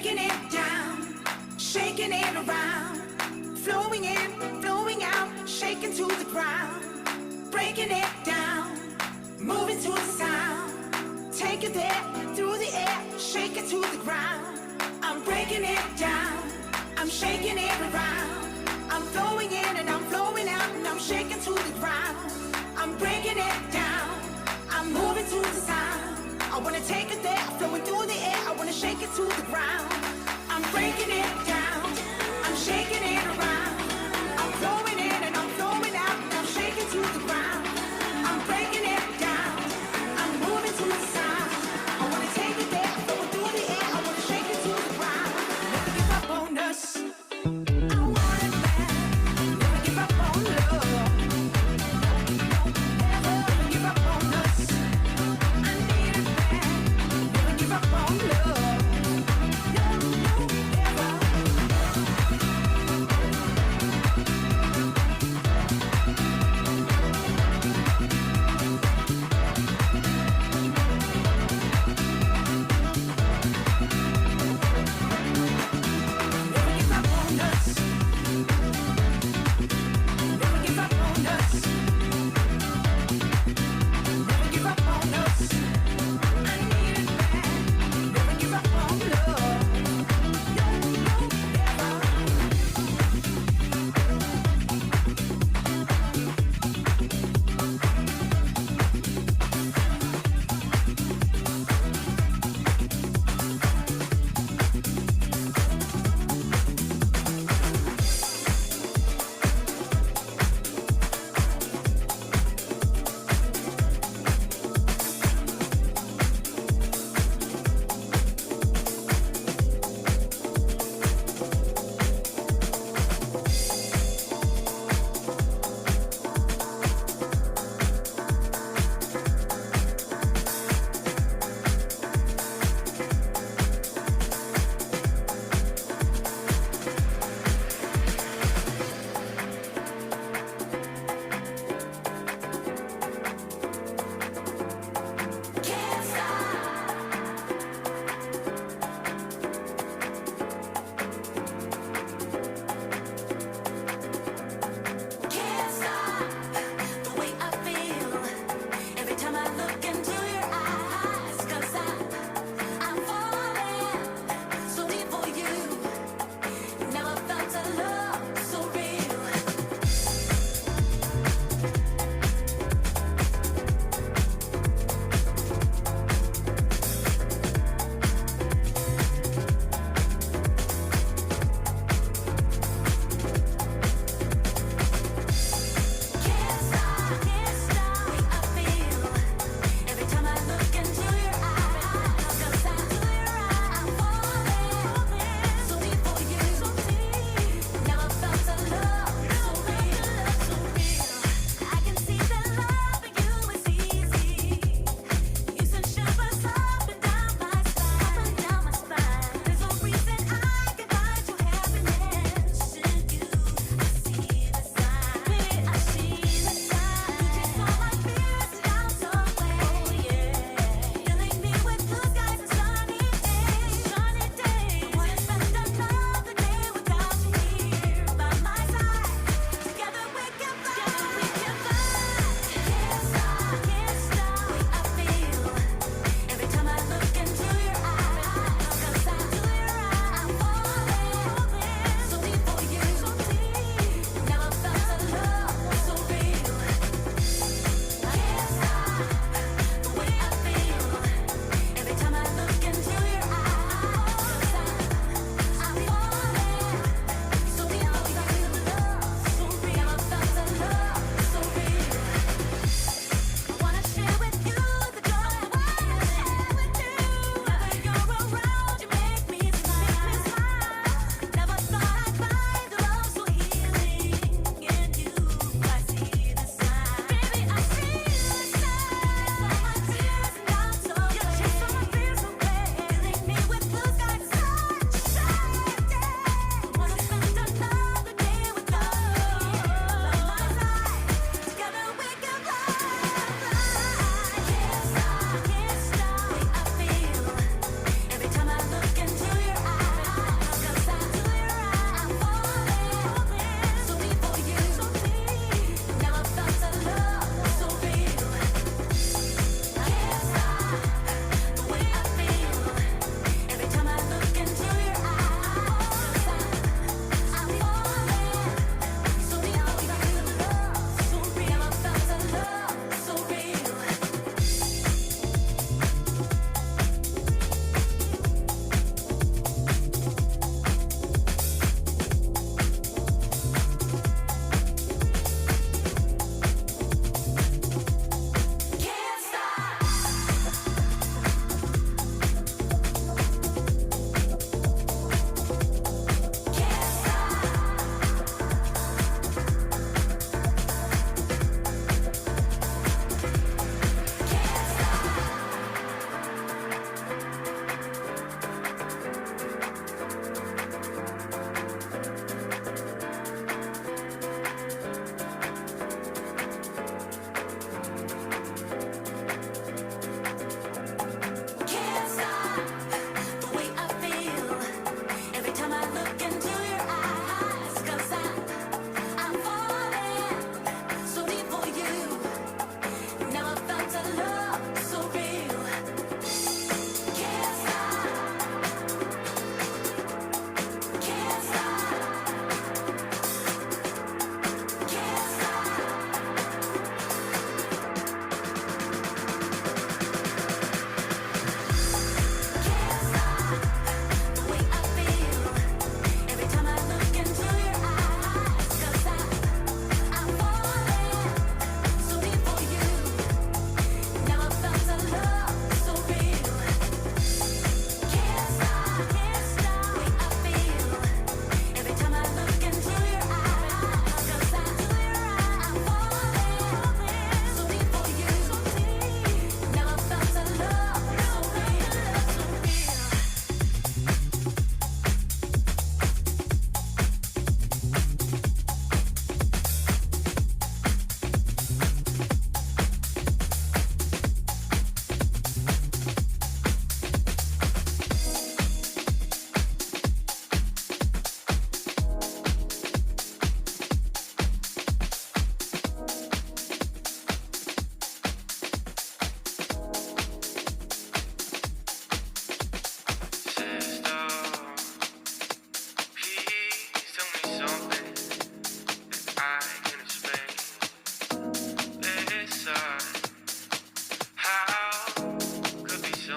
breaking it down, shaking it around, flowing in, flowing out, shaking to the ground, breaking it down, moving to the sound, take it there, through the air, shake it to the ground. I'm breaking it down, I'm shaking it around, I'm flowing in and I'm flowing out and I'm shaking to the ground. I'm breaking it down, I'm moving to the sound. I wanna take it there, flowing through the air, I wanna shake it to the ground. I'm breaking it down, I'm shaking it around, I'm flowing in and I'm flowing out and I'm shaking to the ground. I'm breaking it down, I'm moving to the sound. I wanna take it there, flowing through the air, I wanna shake it to the ground. Never give up on us, I want it back. Never give up on love, never give up on us. I need it back. Never give up on love, no, no, never.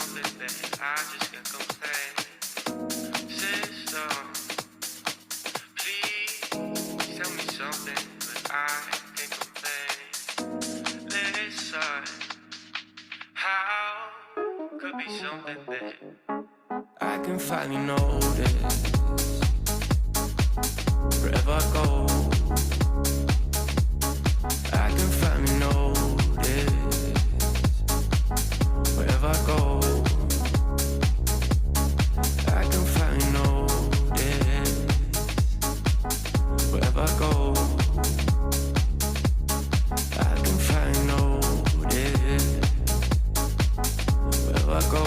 something that I just can't complain. Sister, please tell me something that I can't complain. Listen, how could be something that I can finally notice. Wherever I go, I can finally notice. Wherever I go, I can finally notice. Wherever I go, I can finally notice. Wherever I go.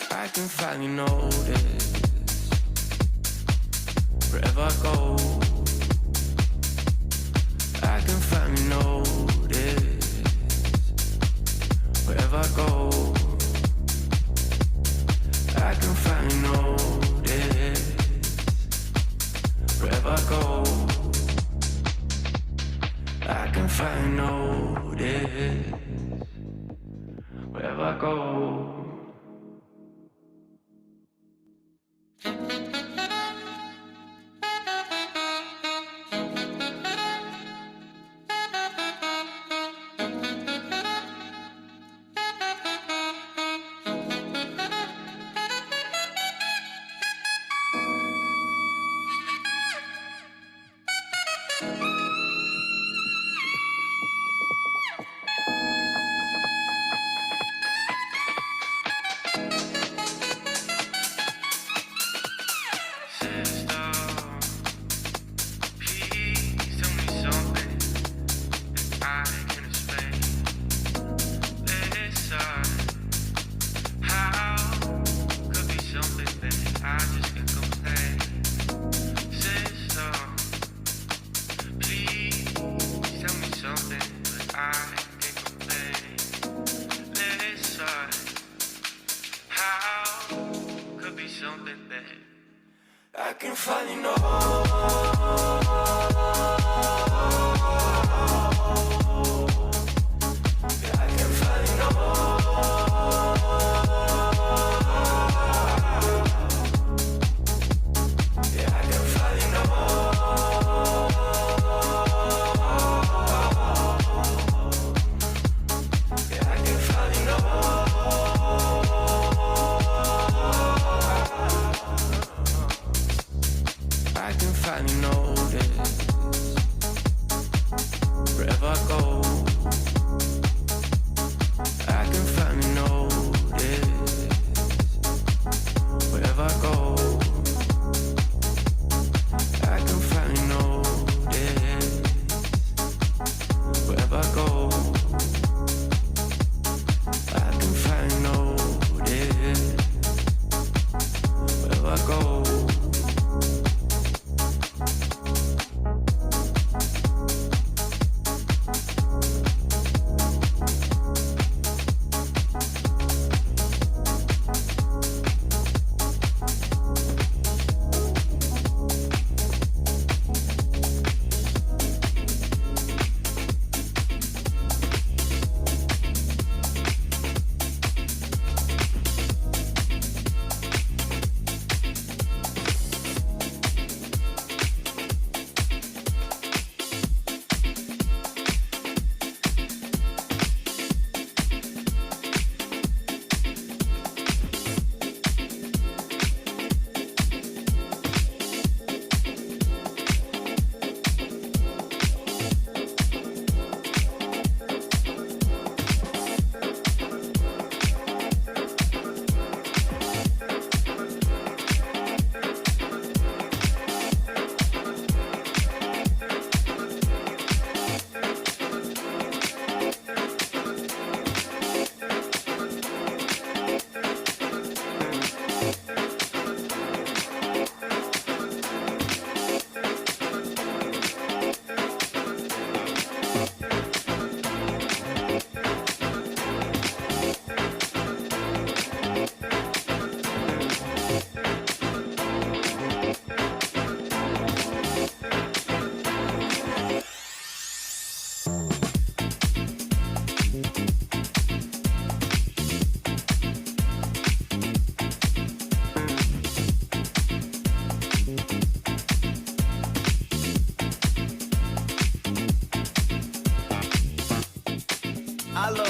I can finally notice. Wherever I go, I can finally notice. Wherever I go, I can finally notice. Wherever I go, I can finally notice. Wherever I go. Something that I can finally know. Yeah, I can finally know. Yeah, I can finally know. Yeah, I can finally know. I can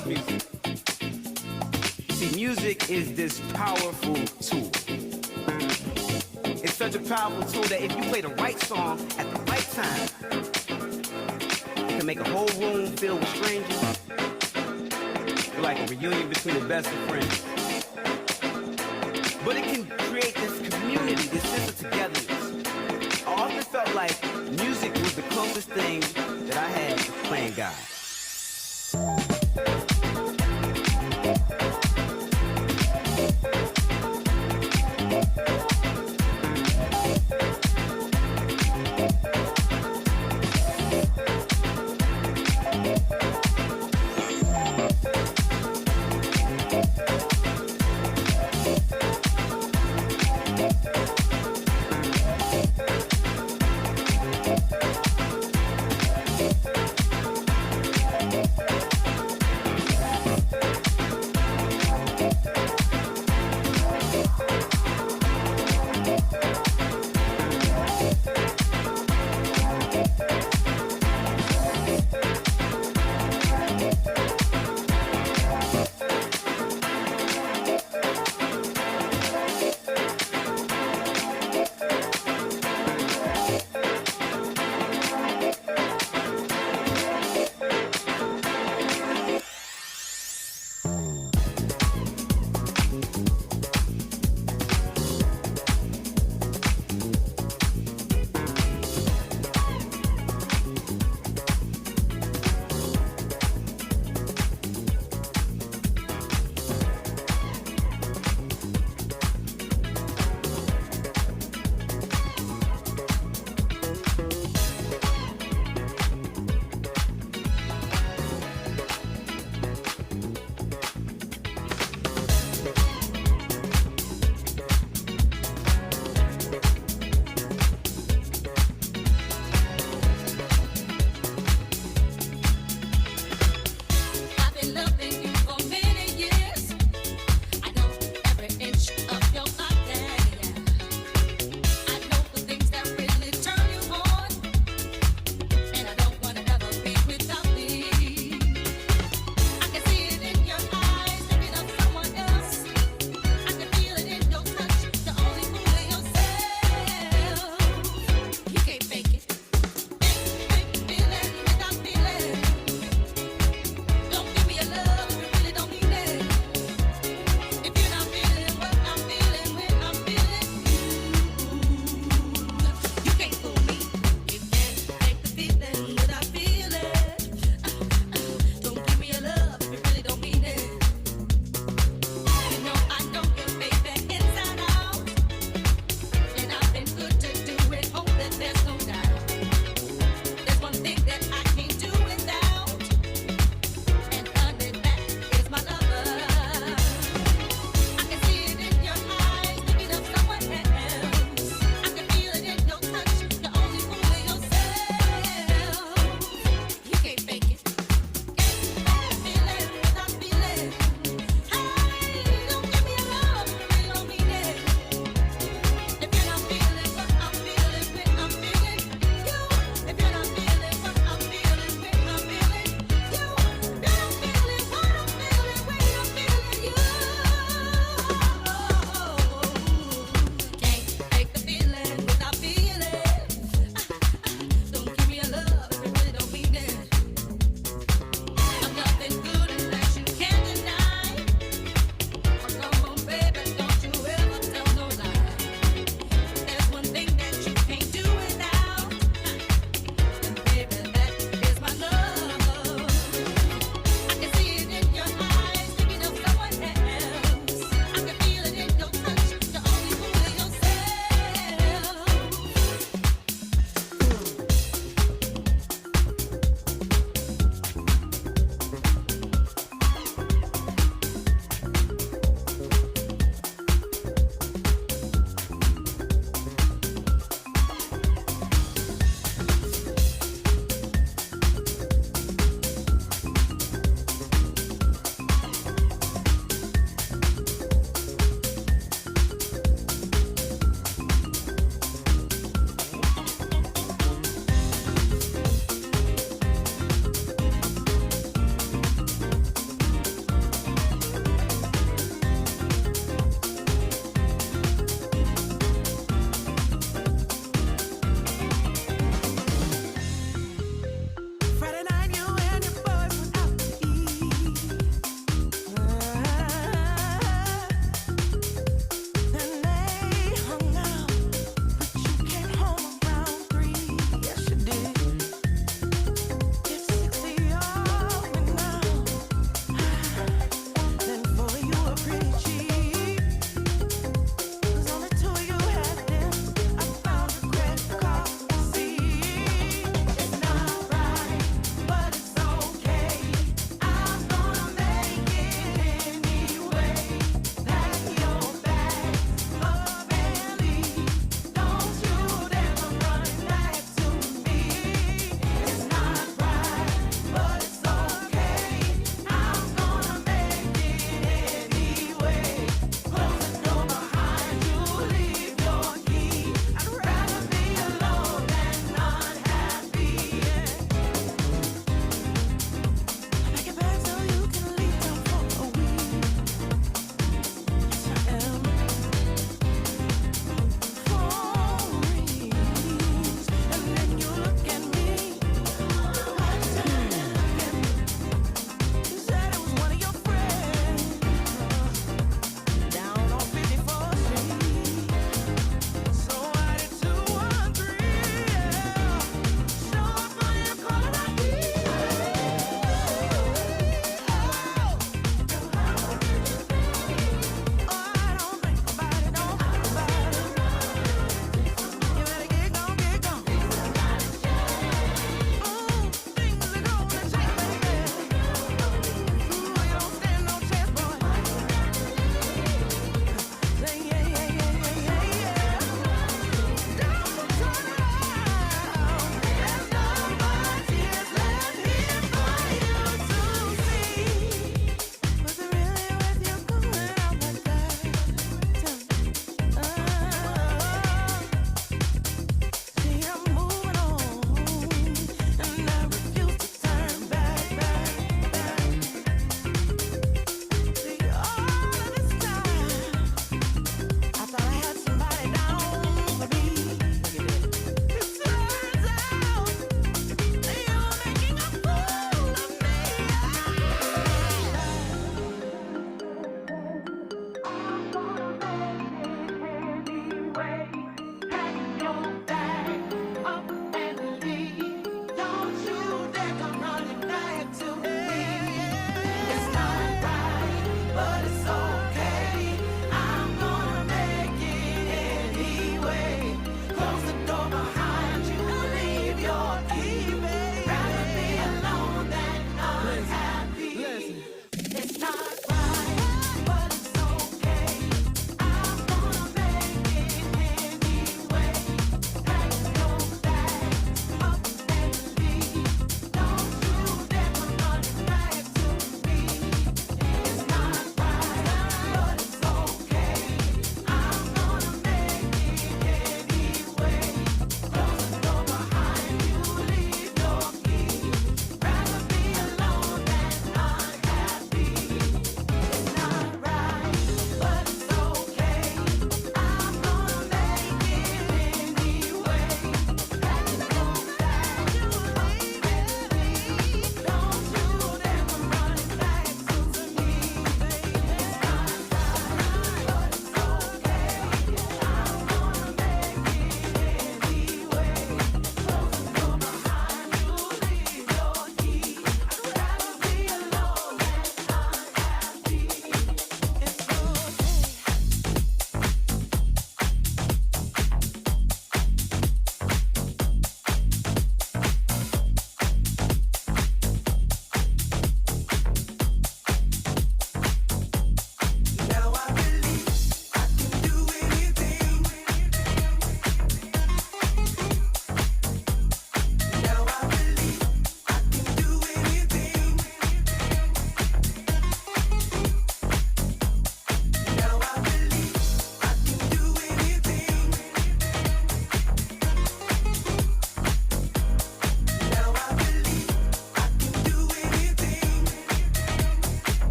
love music. See, music is this powerful tool. It's such a powerful tool that if you play the right song at the right time, it can make a whole room filled with strangers. Feel like a reunion between the best of friends. But it can create this community, this sense of togetherness. I often felt like music was the closest thing that I had to playing God.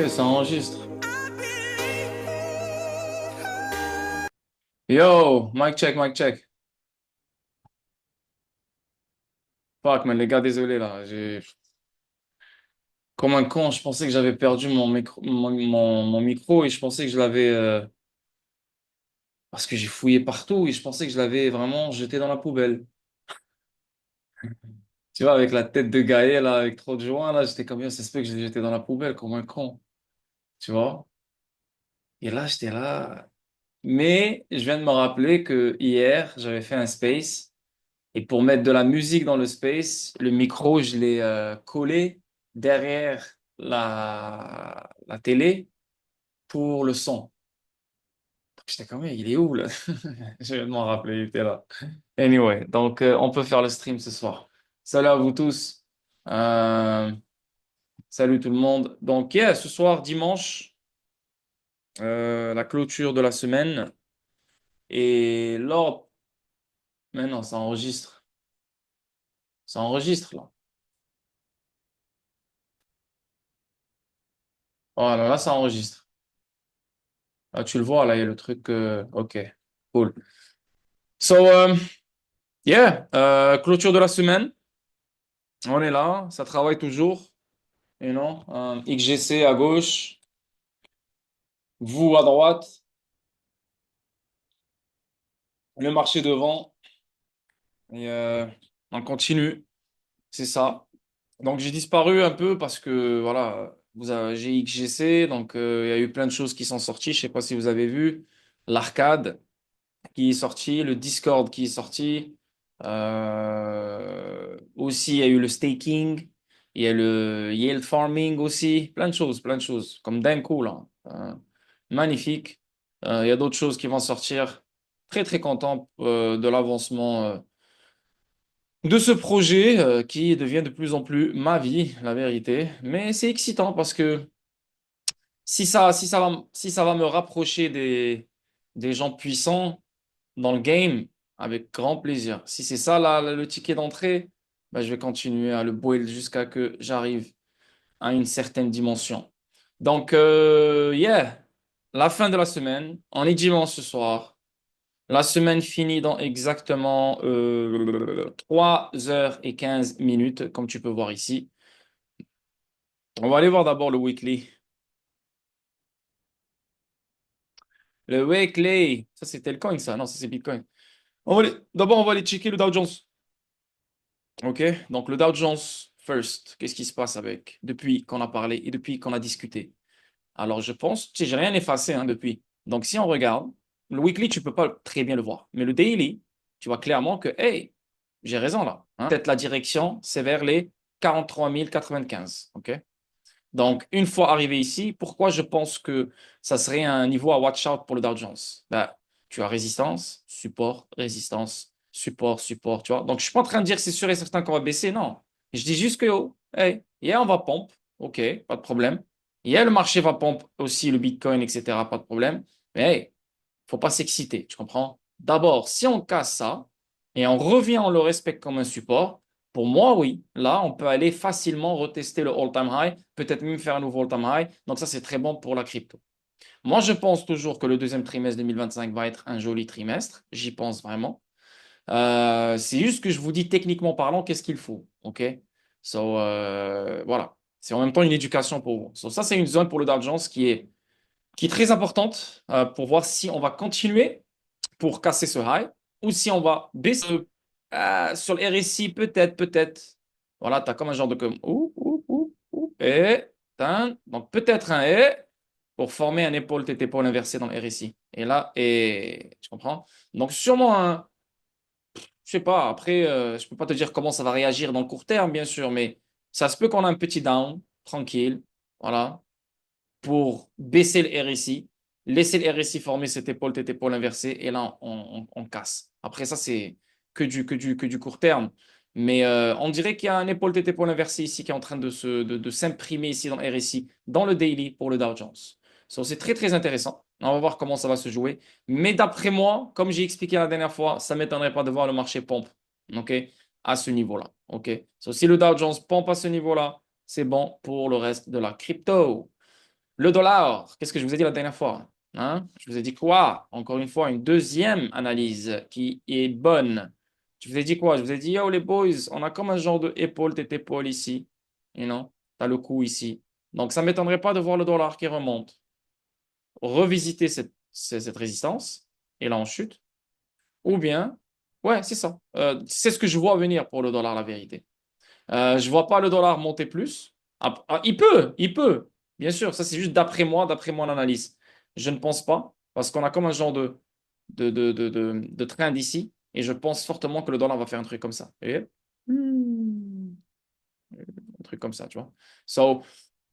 ça enregistre. Yo, mic check, mic check. Fuck, man, les gars, désolé là. Comme un con, je pensais que j'avais perdu mon micro et je pensais que je l'avais. Parce que j'ai fouillé partout et je pensais que je l'avais vraiment jeté dans la poubelle. Tu vois, avec la tête de Gaël, là, avec trop de joints, là, j'étais comme, ça se peut que je l'ai jeté dans la poubelle comme un con. Tu vois? Et là, j'étais là. Mais je viens de me rappeler que hier, j'avais fait un space. Et pour mettre de la musique dans le space, le micro, je l'ai collé derrière la télé pour le son. J'étais comme, mais il est où là? Je viens de m'en rappeler, il était là. Anyway, donc on peut faire le stream ce soir. Salut à vous tous. Euh, salut tout le monde. Donc, yeah, ce soir, dimanche, la clôture de la semaine. Et lors... Maintenant, ça enregistre. Ça enregistre là. Oh là, là, ça enregistre. Ah, tu le vois, là, il y a le truc. Ok, cool. So, yeah, clôture de la semaine. On est là, ça travaille toujours. You know, XGC à gauche, vous à droite, le marché devant. Et on continue, c'est ça. Donc, j'ai disparu un peu parce que, voilà, j'ai XGC, donc il y a eu plein de choses qui sont sorties. Je sais pas si vous avez vu. L'arcade qui est sorti, le Discord qui est sorti. Aussi, il y a eu le staking, il y a le yield farming aussi, plein de choses, comme d'un coup là. Magnifique. Il y a d'autres choses qui vont sortir. Très très content de l'avancement de ce projet qui devient de plus en plus ma vie, la vérité. Mais c'est excitant parce que si ça va me rapprocher des gens puissants dans le game, avec grand plaisir. Si c'est ça le ticket d'entrée, ben, je vais continuer à le build jusqu'à que j'arrive à une certaine dimension. Donc, yeah, la fin de la semaine. On est dimanche ce soir. La semaine finit dans exactement 3h15 comme tu peux voir ici. On va aller voir d'abord le weekly. Le weekly, ça c'était le coin, ça. Non, ça c'est Bitcoin. D'abord, on va aller checker le Dow Jones. OK? Donc, le Dow Jones first, qu'est-ce qui se passe avec depuis qu'on a parlé et depuis qu'on a discuté? Alors, je pense, tu sais, j'ai rien effacé hein, depuis. Donc, si on regarde, le weekly, tu peux pas très bien le voir. Mais le daily, tu vois clairement que, hey, j'ai raison là. Hein. Peut-être la direction, c'est vers les 43 095. OK? Donc, une fois arrivé ici, pourquoi je pense que ça serait un niveau à watch out pour le Dow Jones? Ben, tu as résistance, support, support, tu vois. Donc, je suis pas en train de dire que c'est sûr et certain qu'on va baisser, non. Je dis juste que, oh, hey, on va pompe, ok, pas de problème. Le marché va pompe aussi, le Bitcoin, etc., pas de problème. Mais hey, faut pas s'exciter, tu comprends? D'abord, si on casse ça et on revient, on le respecte comme un support, pour moi, oui, là, on peut aller facilement retester le all-time high, peut-être même faire un nouveau all-time high. Donc ça, c'est très bon pour la crypto. Moi, je pense toujours que le deuxième trimestre 2025 va être un joli trimestre. J'y pense vraiment. C'est juste que je vous dis techniquement parlant, qu'est-ce qu'il faut. OK? So, voilà. C'est en même temps une éducation pour vous. So, ça, c'est une zone pour le Dow Jones qui est très importante pour voir si on va continuer pour casser ce high ou si on va baisser sur le RSI, peut-être, peut-être. Voilà, tu as comme un genre de comme et donc peut-être un et pour former un épaule tête épaule inversé dans le RSI. Et là, et tu comprends? Donc sûrement un, je sais pas, après, je peux pas te dire comment ça va réagir dans le court terme, bien sûr, mais ça se peut qu'on ait un petit down, tranquille, voilà, pour baisser le RSI, laisser le RSI former cette épaule, tête épaule inversée, et là, on casse. Après, ça, c'est que du court terme. Mais on dirait qu'il y a un épaule, tête épaule inversée ici qui est en train de s'imprimer ici dans le RSI, dans le daily pour le Dow Jones. So, c'est très, très intéressant. On va voir comment ça va se jouer. Mais d'après moi, comme j'ai expliqué la dernière fois, ça ne m'étonnerait pas de voir le marché pompe, OK, à ce niveau-là. OK? So, si le Dow Jones pompe à ce niveau-là, c'est bon pour le reste de la crypto. Le dollar, qu'est-ce que je vous ai dit la dernière fois? Hein? Je vous ai dit quoi? Encore une fois, une deuxième analyse qui est bonne. Je vous ai dit quoi? Je vous ai dit, yo les boys, on a comme un genre de épaule, tête épaule ici. You know? T'as le cou ici. Donc ça ne m'étonnerait pas de voir le dollar qui remonte. Revisiter cette résistance. Et là, on chute. Ou bien, ouais, c'est ça. C'est ce que je vois venir pour le dollar, la vérité. Je ne vois pas le dollar monter plus. Il peut. Bien sûr, ça c'est juste d'après mon analyse. Je ne pense pas, parce qu'on a comme un genre de trend ici, et je pense fortement que le dollar va faire un truc comme ça. Et un truc comme ça, tu vois. So,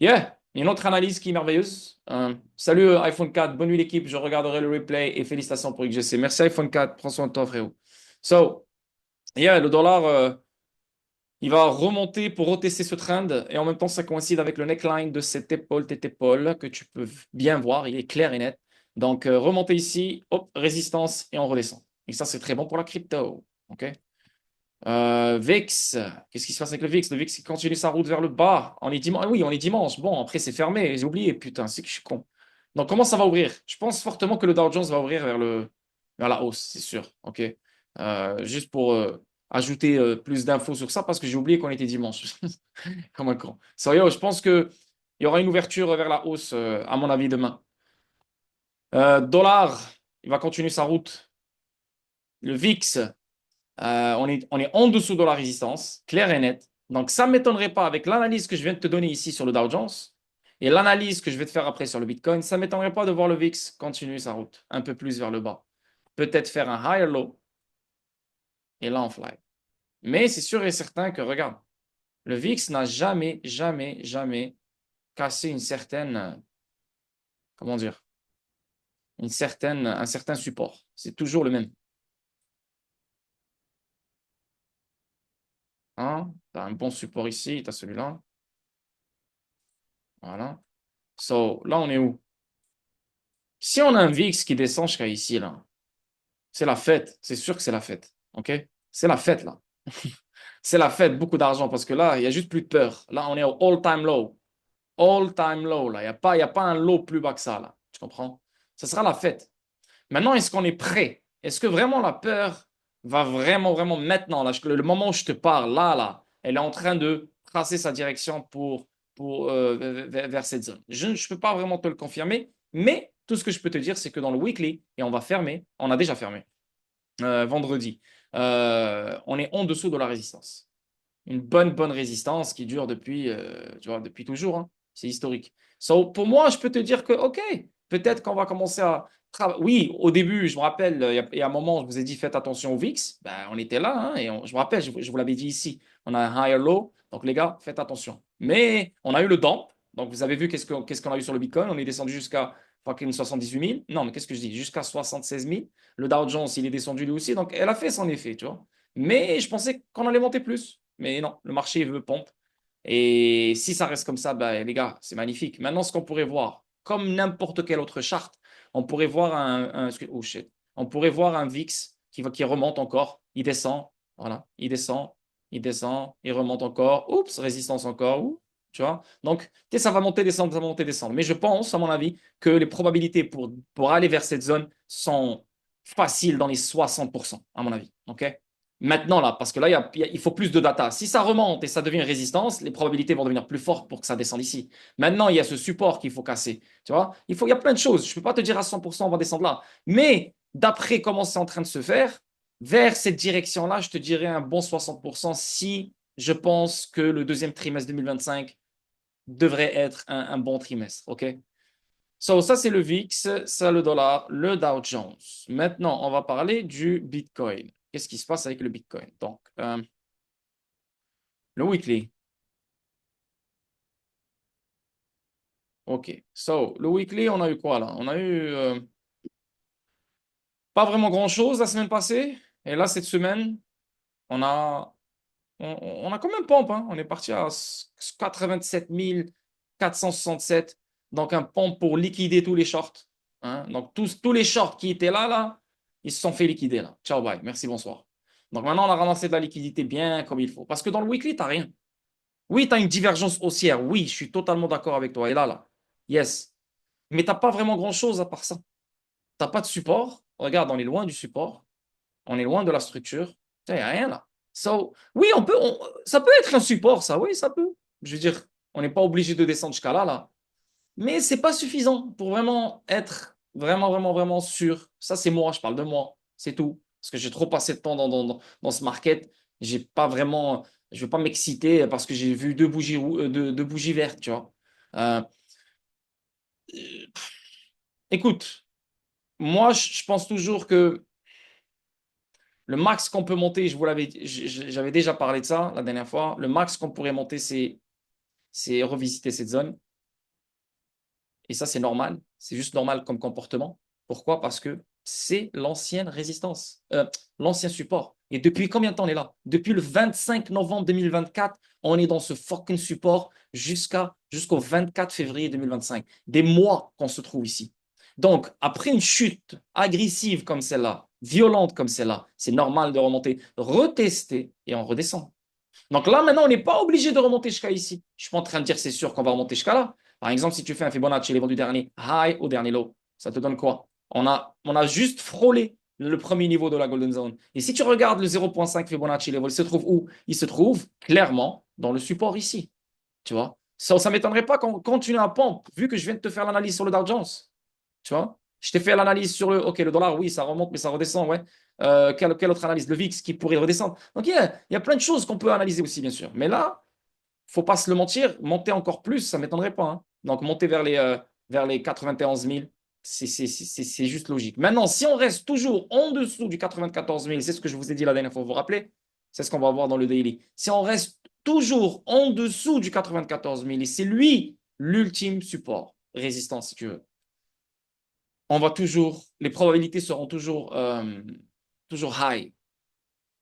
yeah, une autre analyse qui est merveilleuse. Salut iPhone 4, bonne nuit l'équipe, je regarderai le replay et félicitations pour XGC. Merci iPhone 4, prends soin de toi frérot. So, yeah, le dollar, il va remonter pour retester ce trend et en même temps ça coïncide avec le neckline de cette épaule, tête épaule que tu peux bien voir, il est clair et net. Donc remonter ici, hop, résistance et on redescend. Et ça c'est très bon pour la crypto. Ok. VIX, qu'est-ce qui se passe avec le VIX? Le VIX qui continue sa route vers le bas. On est dimanche. Oui, on est dimanche. Bon, après c'est fermé. J'ai oublié. Putain, c'est que je suis con. Donc comment ça va ouvrir? Je pense fortement que le Dow Jones va ouvrir vers la hausse, c'est sûr. Ok. Juste pour ajouter plus d'infos sur ça parce que j'ai oublié qu'on était dimanche. Comme un con. Sérieux, je pense que il y aura une ouverture vers la hausse à mon avis demain. Dollar, il va continuer sa route. Le VIX. On est en dessous de la résistance, clair et net. Donc, ça ne m'étonnerait pas avec l'analyse que je viens de te donner ici sur le Dow Jones et l'analyse que je vais te faire après sur le Bitcoin, ça ne m'étonnerait pas de voir le VIX continuer sa route un peu plus vers le bas. Peut-être faire un higher low et là on fly. Mais c'est sûr et certain que, regarde, le VIX n'a jamais, jamais, jamais cassé une certaine, comment dire, un certain support. C'est toujours le même. Hein? Tu as un bon support ici, tu as celui-là. Voilà. So, là, on est où? Si on a un VIX qui descend jusqu'à ici, là, c'est la fête. C'est sûr que c'est la fête. OK? C'est la fête, là. C'est la fête, beaucoup d'argent, parce que là, il n'y a juste plus de peur. Là, on est au all-time low. All-time low, là. Il y a pas un low plus bas que ça, là. Tu comprends? Ce sera la fête. Maintenant, est-ce qu'on est prêt? Est-ce que vraiment la peur va vraiment, vraiment maintenant, là, le moment où je te parle, là, elle est en train de tracer sa direction vers cette zone. Je ne peux pas vraiment te le confirmer, mais tout ce que je peux te dire, c'est que dans le weekly, et on va fermer, on a déjà fermé vendredi, on est en dessous de la résistance. Une bonne résistance qui dure depuis, tu vois, depuis toujours. Hein. C'est historique. So, pour moi, je peux te dire que, OK, peut-être qu'on va commencer à travailler. Oui, au début, je me rappelle, il y a un moment, je vous ai dit, faites attention au VIX. Ben, on était là, hein, et je me rappelle, je vous l'avais dit ici, on a un higher low. Donc, les gars, faites attention. Mais on a eu le dump. Donc, vous avez vu qu'est-ce qu'on a eu sur le Bitcoin. On est descendu jusqu'à fucking 78 000. Non, mais qu'est-ce que je dis? Jusqu'à 76 000. Le Dow Jones, il est descendu lui aussi. Donc, elle a fait son effet, tu vois. Mais je pensais qu'on allait monter plus. Mais non, le marché veut pompe. Et si ça reste comme ça, ben, les gars, c'est magnifique. Maintenant, ce qu'on pourrait voir, comme n'importe quelle autre charte, on pourrait voir oh shit. On pourrait voir un VIX qui remonte encore. Il descend. Voilà. Il descend. Il remonte encore. Oups, résistance encore. Ouh, tu vois? Donc, ça va monter, descendre, ça va monter, descendre. Mais je pense, à mon avis, que les probabilités pour aller vers cette zone sont faciles dans les 60%, à mon avis. OK? Maintenant, là, parce que là, il faut plus de data. Si ça remonte et ça devient une résistance, les probabilités vont devenir plus fortes pour que ça descende ici. Maintenant, il y a ce support qu'il faut casser. Tu vois, il y a plein de choses. Je ne peux pas te dire à 100% on va descendre là. Mais d'après comment c'est en train de se faire, vers cette direction-là, je te dirais un bon 60% si je pense que le deuxième trimestre 2025 devrait être un bon trimestre. OK? So, ça, c'est le VIX, ça, le dollar, le Dow Jones. Maintenant, on va parler du Bitcoin. Qu'est-ce qui se passe avec le Bitcoin? Donc, le weekly. OK. So, le weekly, on a eu quoi là? On a eu pas vraiment grand-chose la semaine passée. Et là, cette semaine, on a, on a quand même pompe. Hein. On est parti à 87 467. Donc, un pompe pour liquider tous les shorts. Hein. Donc, tous les shorts qui étaient là, ils se sont fait liquider là. Ciao, bye. Merci, bonsoir. Donc, maintenant, on a ramassé de la liquidité bien comme il faut. Parce que dans le weekly, tu n'as rien. Oui, tu as une divergence haussière. Oui, je suis totalement d'accord avec toi. Et là, yes. Mais tu n'as pas vraiment grand-chose à part ça. Tu n'as pas de support. Regarde, on est loin du support. On est loin de la structure. Il n'y a rien là. So, oui, ça peut être un support, ça, oui, ça peut. Je veux dire, on n'est pas obligé de descendre jusqu'à là, là. Mais c'est pas suffisant pour vraiment être vraiment, vraiment, vraiment sûr. Ça, c'est moi, je parle de moi. C'est tout. Parce que j'ai trop passé de temps dans ce market. J'ai pas vraiment, je vais pas m'exciter parce que j'ai vu deux bougies vertes, tu vois. Euh, euh, écoute, moi, je pense toujours que le max qu'on peut monter, j'avais déjà parlé de ça la dernière fois. Le max qu'on pourrait monter, c'est revisiter cette zone. Et ça, c'est normal. C'est juste normal comme comportement. Pourquoi? Parce que c'est l'ancienne résistance, l'ancien support. Et depuis combien de temps on est là? Depuis le 25 novembre 2024, on est dans ce fucking support jusqu'au 24 février 2025. Des mois qu'on se trouve ici. Donc, après une chute agressive comme celle-là, violente comme celle-là, c'est normal de remonter, retester et on redescend. Donc là, maintenant, on n'est pas obligé de remonter jusqu'à ici. Je ne suis pas en train de dire c'est sûr qu'on va remonter jusqu'à là. Par exemple, si tu fais un Fibonacci, les vents du dernier high au dernier low, ça te donne quoi? On a juste frôlé le premier niveau de la Golden Zone. Et si tu regardes le 0,5 Fibonacci level, il se trouve où? Il se trouve clairement dans le support ici. Tu vois? Ça ne m'étonnerait pas qu'on continue à pompe, vu que je viens de te faire l'analyse sur le Dow Jones. Tu vois? Je t'ai fait l'analyse sur le dollar, oui, ça remonte, mais ça redescend, ouais. Quelle autre analyse? Le VIX qui pourrait redescendre. Donc, il y a plein de choses qu'on peut analyser aussi, bien sûr. Mais là, faut pas se le mentir, monter encore plus, ça ne m'étonnerait pas, hein. Donc, monter vers les 91 000, c'est juste logique. Maintenant, si on reste toujours en dessous du 94 000, c'est ce que je vous ai dit la dernière fois, vous vous rappelez? C'est ce qu'on va voir dans le daily. Si on reste toujours en dessous du 94 000, et c'est lui l'ultime support, résistance, si tu veux, les probabilités seront toujours high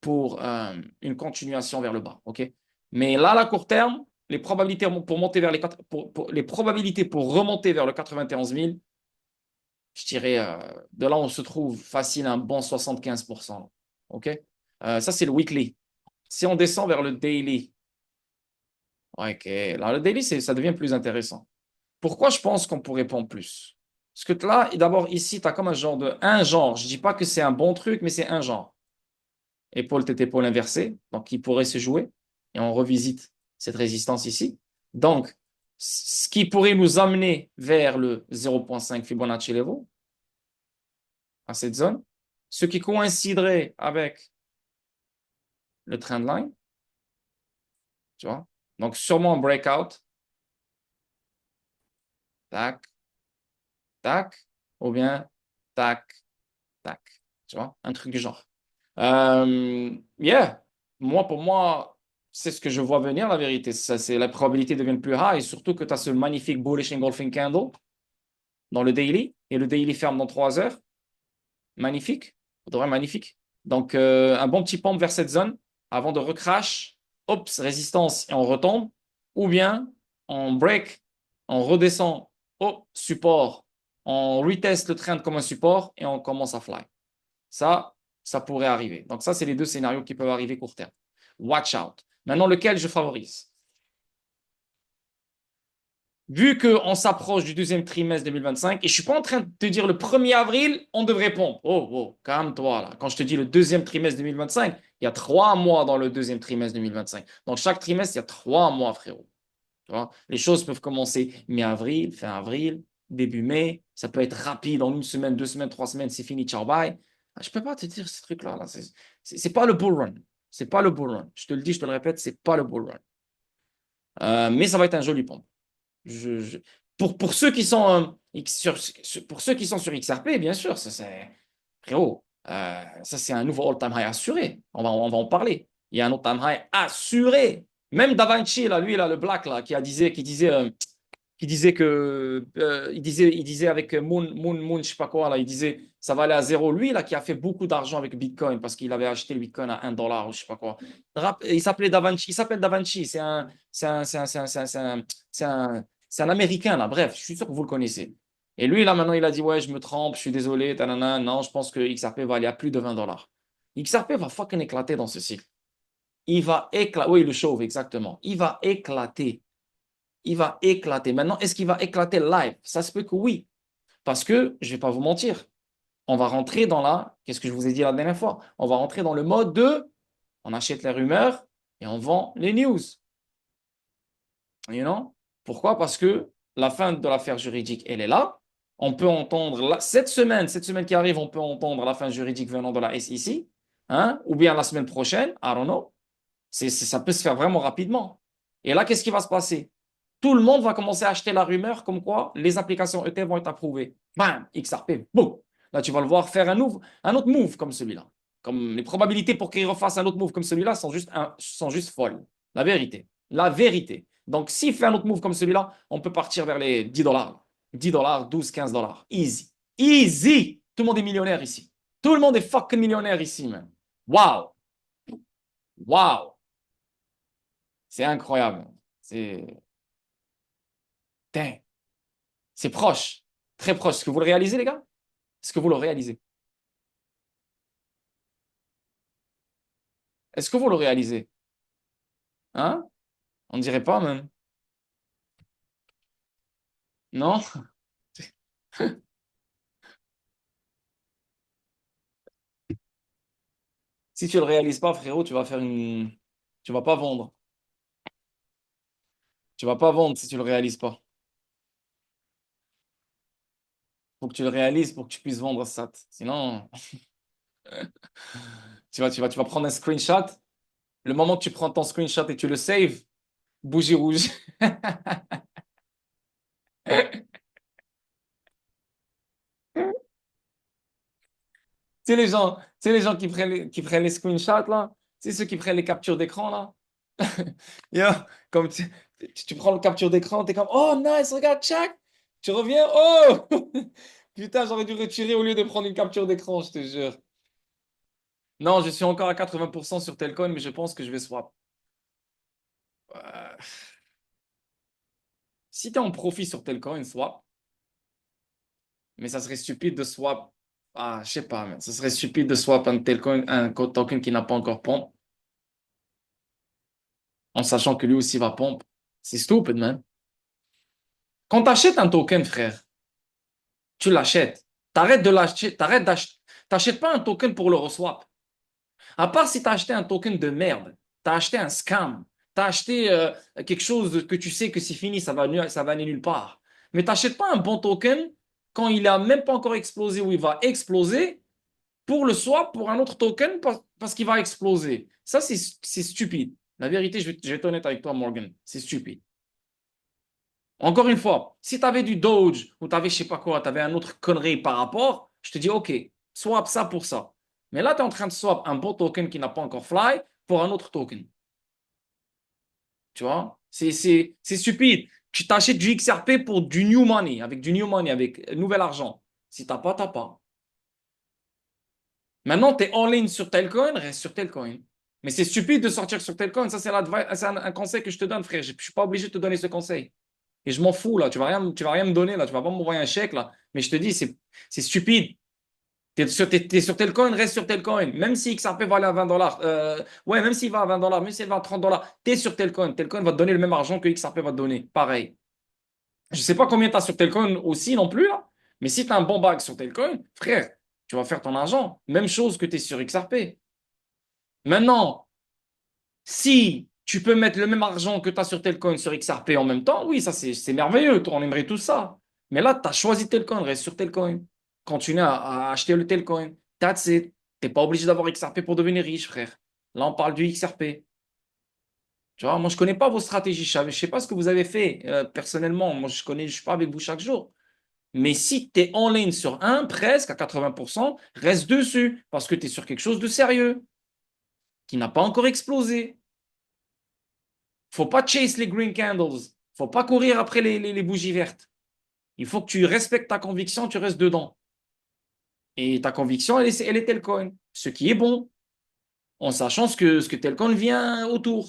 pour une continuation vers le bas. Ok. Mais là, à court terme, les probabilités pour monter vers les probabilités pour remonter vers le 91 000, je dirais, de là, on se trouve facile un bon 75%. Ok. Ça, c'est le weekly. Si on descend vers le daily, ok, là, le daily, ça devient plus intéressant. Pourquoi je pense qu'on pourrait prendre plus? Parce que là, d'abord, ici, tu as comme un genre. Je ne dis pas que c'est un bon truc, mais c'est un genre. Épaule, tête, épaule inversée. Donc, il pourrait se jouer. Et on revisite cette résistance ici. Donc, ce qui pourrait nous amener vers le 0,5 Fibonacci level, à cette zone, ce qui coïnciderait avec le trendline. Tu vois? Donc, sûrement un breakout. Tac, tac. Ou bien tac, tac. Tu vois? Un truc du genre. Yeah, pour moi, c'est ce que je vois venir, la vérité. Ça, c'est la probabilité devient plus high, et surtout que tu as ce magnifique bullish engulfing candle dans le daily, et le daily ferme dans 3 heures. Magnifique, vraiment magnifique. Donc, un bon petit pump vers cette zone avant de recrash, oups, résistance, et on retombe, ou bien on break, on redescend au support, on reteste le trend comme un support, et on commence à fly. Ça pourrait arriver. Donc ça, c'est les deux scénarios qui peuvent arriver court terme. Watch out. Maintenant, lequel je favorise? Vu qu'on s'approche du deuxième trimestre 2025, et je ne suis pas en train de te dire le 1er avril, on devrait pomper. Oh, calme-toi là. Quand je te dis le deuxième trimestre 2025, il y a 3 mois dans le deuxième trimestre 2025. Dans chaque trimestre, il y a 3 mois, frérot. Tu vois? Les choses peuvent commencer mi-avril, fin avril, début mai. Ça peut être rapide en 1 semaine, 2 semaines, 3 semaines, c'est fini, ciao, bye. Je ne peux pas te dire ce truc-là. Là. C'est pas le bull run. C'est pas le bull run. Je te le dis, je te le répète, c'est pas le bull run. Mais ça va être un joli pompe. Pour ceux qui sont pour ceux qui sont sur XRP, bien sûr, frérot, ça c'est un nouveau all-time high assuré. On va en parler. Il y a un all-time high assuré. Même Da Vinci, là, lui, là, le black, là, il disait avec Moon, je sais pas quoi, là, il disait ça va aller à zéro. Lui, là, qui a fait beaucoup d'argent avec Bitcoin parce qu'il avait acheté le Bitcoin à 1 $ ou je sais pas quoi. Il s'appelait Da Vinci. Il s'appelle Da Vinci. C'est un Américain, là. Bref, je suis sûr que vous le connaissez. Et lui, là, maintenant, il a dit ouais, je me trompe, je suis désolé, tanana. Non, je pense que XRP va aller à plus de 20 $. XRP va fucking éclater dans ce cycle. Il va éclater. Oui, le chauve, exactement. Il va éclater. Il va éclater. Maintenant, est-ce qu'il va éclater live? Ça se peut que oui. Parce que, je ne vais pas vous mentir, on va rentrer dans qu'est-ce que je vous ai dit la dernière fois? On va rentrer dans le mode de, on achète les rumeurs et on vend les news. You know? Pourquoi? Parce que la fin de l'affaire juridique, elle est là. On peut entendre, cette semaine qui arrive, on peut entendre la fin juridique venant de la SEC, hein? Ou bien la semaine prochaine, I don't know. Ça peut se faire vraiment rapidement. Et là, qu'est-ce qui va se passer? Tout le monde va commencer à acheter la rumeur comme quoi les applications ET vont être approuvées. Bam, XRP, boum. Là, tu vas le voir faire un autre move comme celui-là. Comme les probabilités pour qu'il refasse un autre move comme celui-là sont juste folles. La vérité. La vérité. Donc, s'il fait un autre move comme celui-là, on peut partir vers les 10 dollars. 10 dollars, 12, 15 dollars. Easy. Easy. Tout le monde est millionnaire ici. Tout le monde est fucking millionnaire ici, man. Wow. Wow. C'est incroyable. Damn. C'est proche. Très proche. Est-ce que vous le réalisez, les gars? Est-ce que vous le réalisez? Est-ce que vous le réalisez? Hein? On ne dirait pas, même. Non? Si tu le réalises pas, frérot, tu vas pas vendre. Tu vas pas vendre si tu le réalises pas. Faut que tu le réalises pour que tu puisses vendre ça. Sinon, tu vas prendre un screenshot. Le moment que tu prends ton screenshot et tu le saves, bougie rouge. Tu sais les gens qui prennent les screenshots là, c'est ceux qui prennent les captures d'écran là. Yo, comme tu prends le capture d'écran, t'es comme oh nice, regarde, check. Tu reviens, oh putain, j'aurais dû retirer au lieu de prendre une capture d'écran, je te jure. Non, je suis encore à 80% sur Telcoin, mais je pense que je vais swap. Euh, Si tu es en profit sur Telcoin, swap. Mais ça serait stupide de swap. Ah, je sais pas, mais ça serait stupide de swap un Telcoin, un token qui n'a pas encore pump, en sachant que lui aussi va pump. C'est stupide, man. Quand tu achètes un token, frère, tu l'achètes. T'arrêtes de l'acheter, t'arrêtes d'acheter. T'achètes pas un token pour le reswap. À part si tu as acheté un token de merde, tu as acheté un scam, tu as acheté quelque chose que tu sais que c'est fini, ça va aller nulle part. Mais tu n'achètes pas un bon token quand il n'a même pas encore explosé ou il va exploser pour le swap pour un autre token parce qu'il va exploser. Ça, c'est stupide. La vérité, je vais être honnête avec toi, Morgan, c'est stupide. Encore une fois, si tu avais du Doge ou tu avais je sais pas quoi, tu avais un autre connerie par rapport, je te dis OK, swap ça pour ça. Mais là, tu es en train de swap un bon token qui n'a pas encore fly pour un autre token. Tu vois? C'est stupide. Tu t'achètes du XRP pour du new money, avec nouvel argent. Si t'as pas, t'as pas. Maintenant, tu es en ligne sur tel coin, reste sur tel coin. Mais c'est stupide de sortir sur tel coin. Ça, c'est un conseil que je te donne, frère. Je ne suis pas obligé de te donner ce conseil. Et je m'en fous, là. Tu vas rien me donner, là. Tu vas pas m'envoyer un chèque, là. Mais je te dis, c'est stupide. T'es sur tel coin, reste sur tel coin. Même si XRP va aller à 20 dollars. Ouais, même s'il va à 20 dollars, même s'il va à 30 dollars, tu es sur tel coin. Tel coin va te donner le même argent que XRP va te donner. Pareil. Je sais pas combien tu as sur tel coin aussi non plus, là. Mais si tu as un bon bag sur tel coin, frère, tu vas faire ton argent. Même chose que tu es sur XRP. Maintenant, si tu peux mettre le même argent que tu as sur tel coin sur XRP en même temps, oui, ça c'est merveilleux. On aimerait tout ça. Mais là, tu as choisi tel coin, reste sur tel coin. Continue à acheter le tel coin. That's it. T'es pas obligé d'avoir XRP pour devenir riche, frère. Là, on parle du XRP. Tu vois, moi, je connais pas vos stratégies. Je sais pas ce que vous avez fait personnellement. Moi, je suis pas avec vous chaque jour. Mais si tu es en ligne sur un, presque à 80%, reste dessus parce que tu es sur quelque chose de sérieux qui n'a pas encore explosé. Faut pas chase les green candles. Faut pas courir après les bougies vertes. Il faut que tu respectes ta conviction, tu restes dedans. Et ta conviction, elle est Telcoin. Ce qui est bon, en sachant ce que Telcoin vient autour.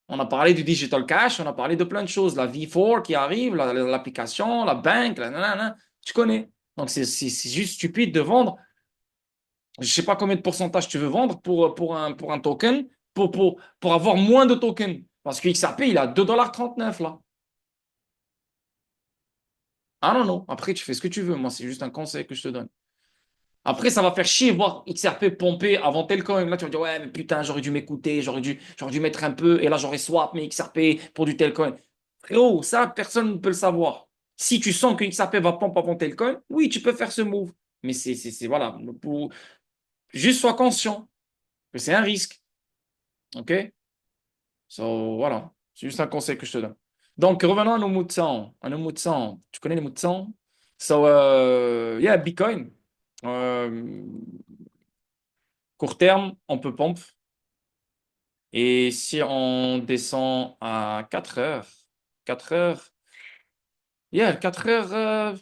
On a parlé du digital cash, on a parlé de plein de choses. La V4 qui arrive, l'application, la banque, nanana, tu connais. Donc, c'est juste stupide de vendre. Je ne sais pas combien de pourcentage tu veux vendre pour un token, pour avoir moins de tokens. Parce que XRP, il est à 2,39 $ là. Ah non, non. Après, tu fais ce que tu veux. Moi, c'est juste un conseil que je te donne. Après, ça va faire chier voir XRP pomper avant tel coin. Là, tu vas dire, ouais, mais putain, j'aurais dû m'écouter, j'aurais dû mettre un peu, et là, j'aurais swap mes XRP pour du tel coin. Frérot, ça, personne ne peut le savoir. Si tu sens que XRP va pomper avant tel coin, oui, tu peux faire ce move. Mais voilà, juste sois conscient que c'est un risque. OK? So, voilà. C'est juste un conseil que je te donne. Donc, revenons à nos mots de sang. À nos mots de sang. Tu connais les mots de sang? So, yeah, Bitcoin. Euh, Court terme, on peut pompe. Et si on descend à 4 heures, 4 heures, yeah, 4 heures,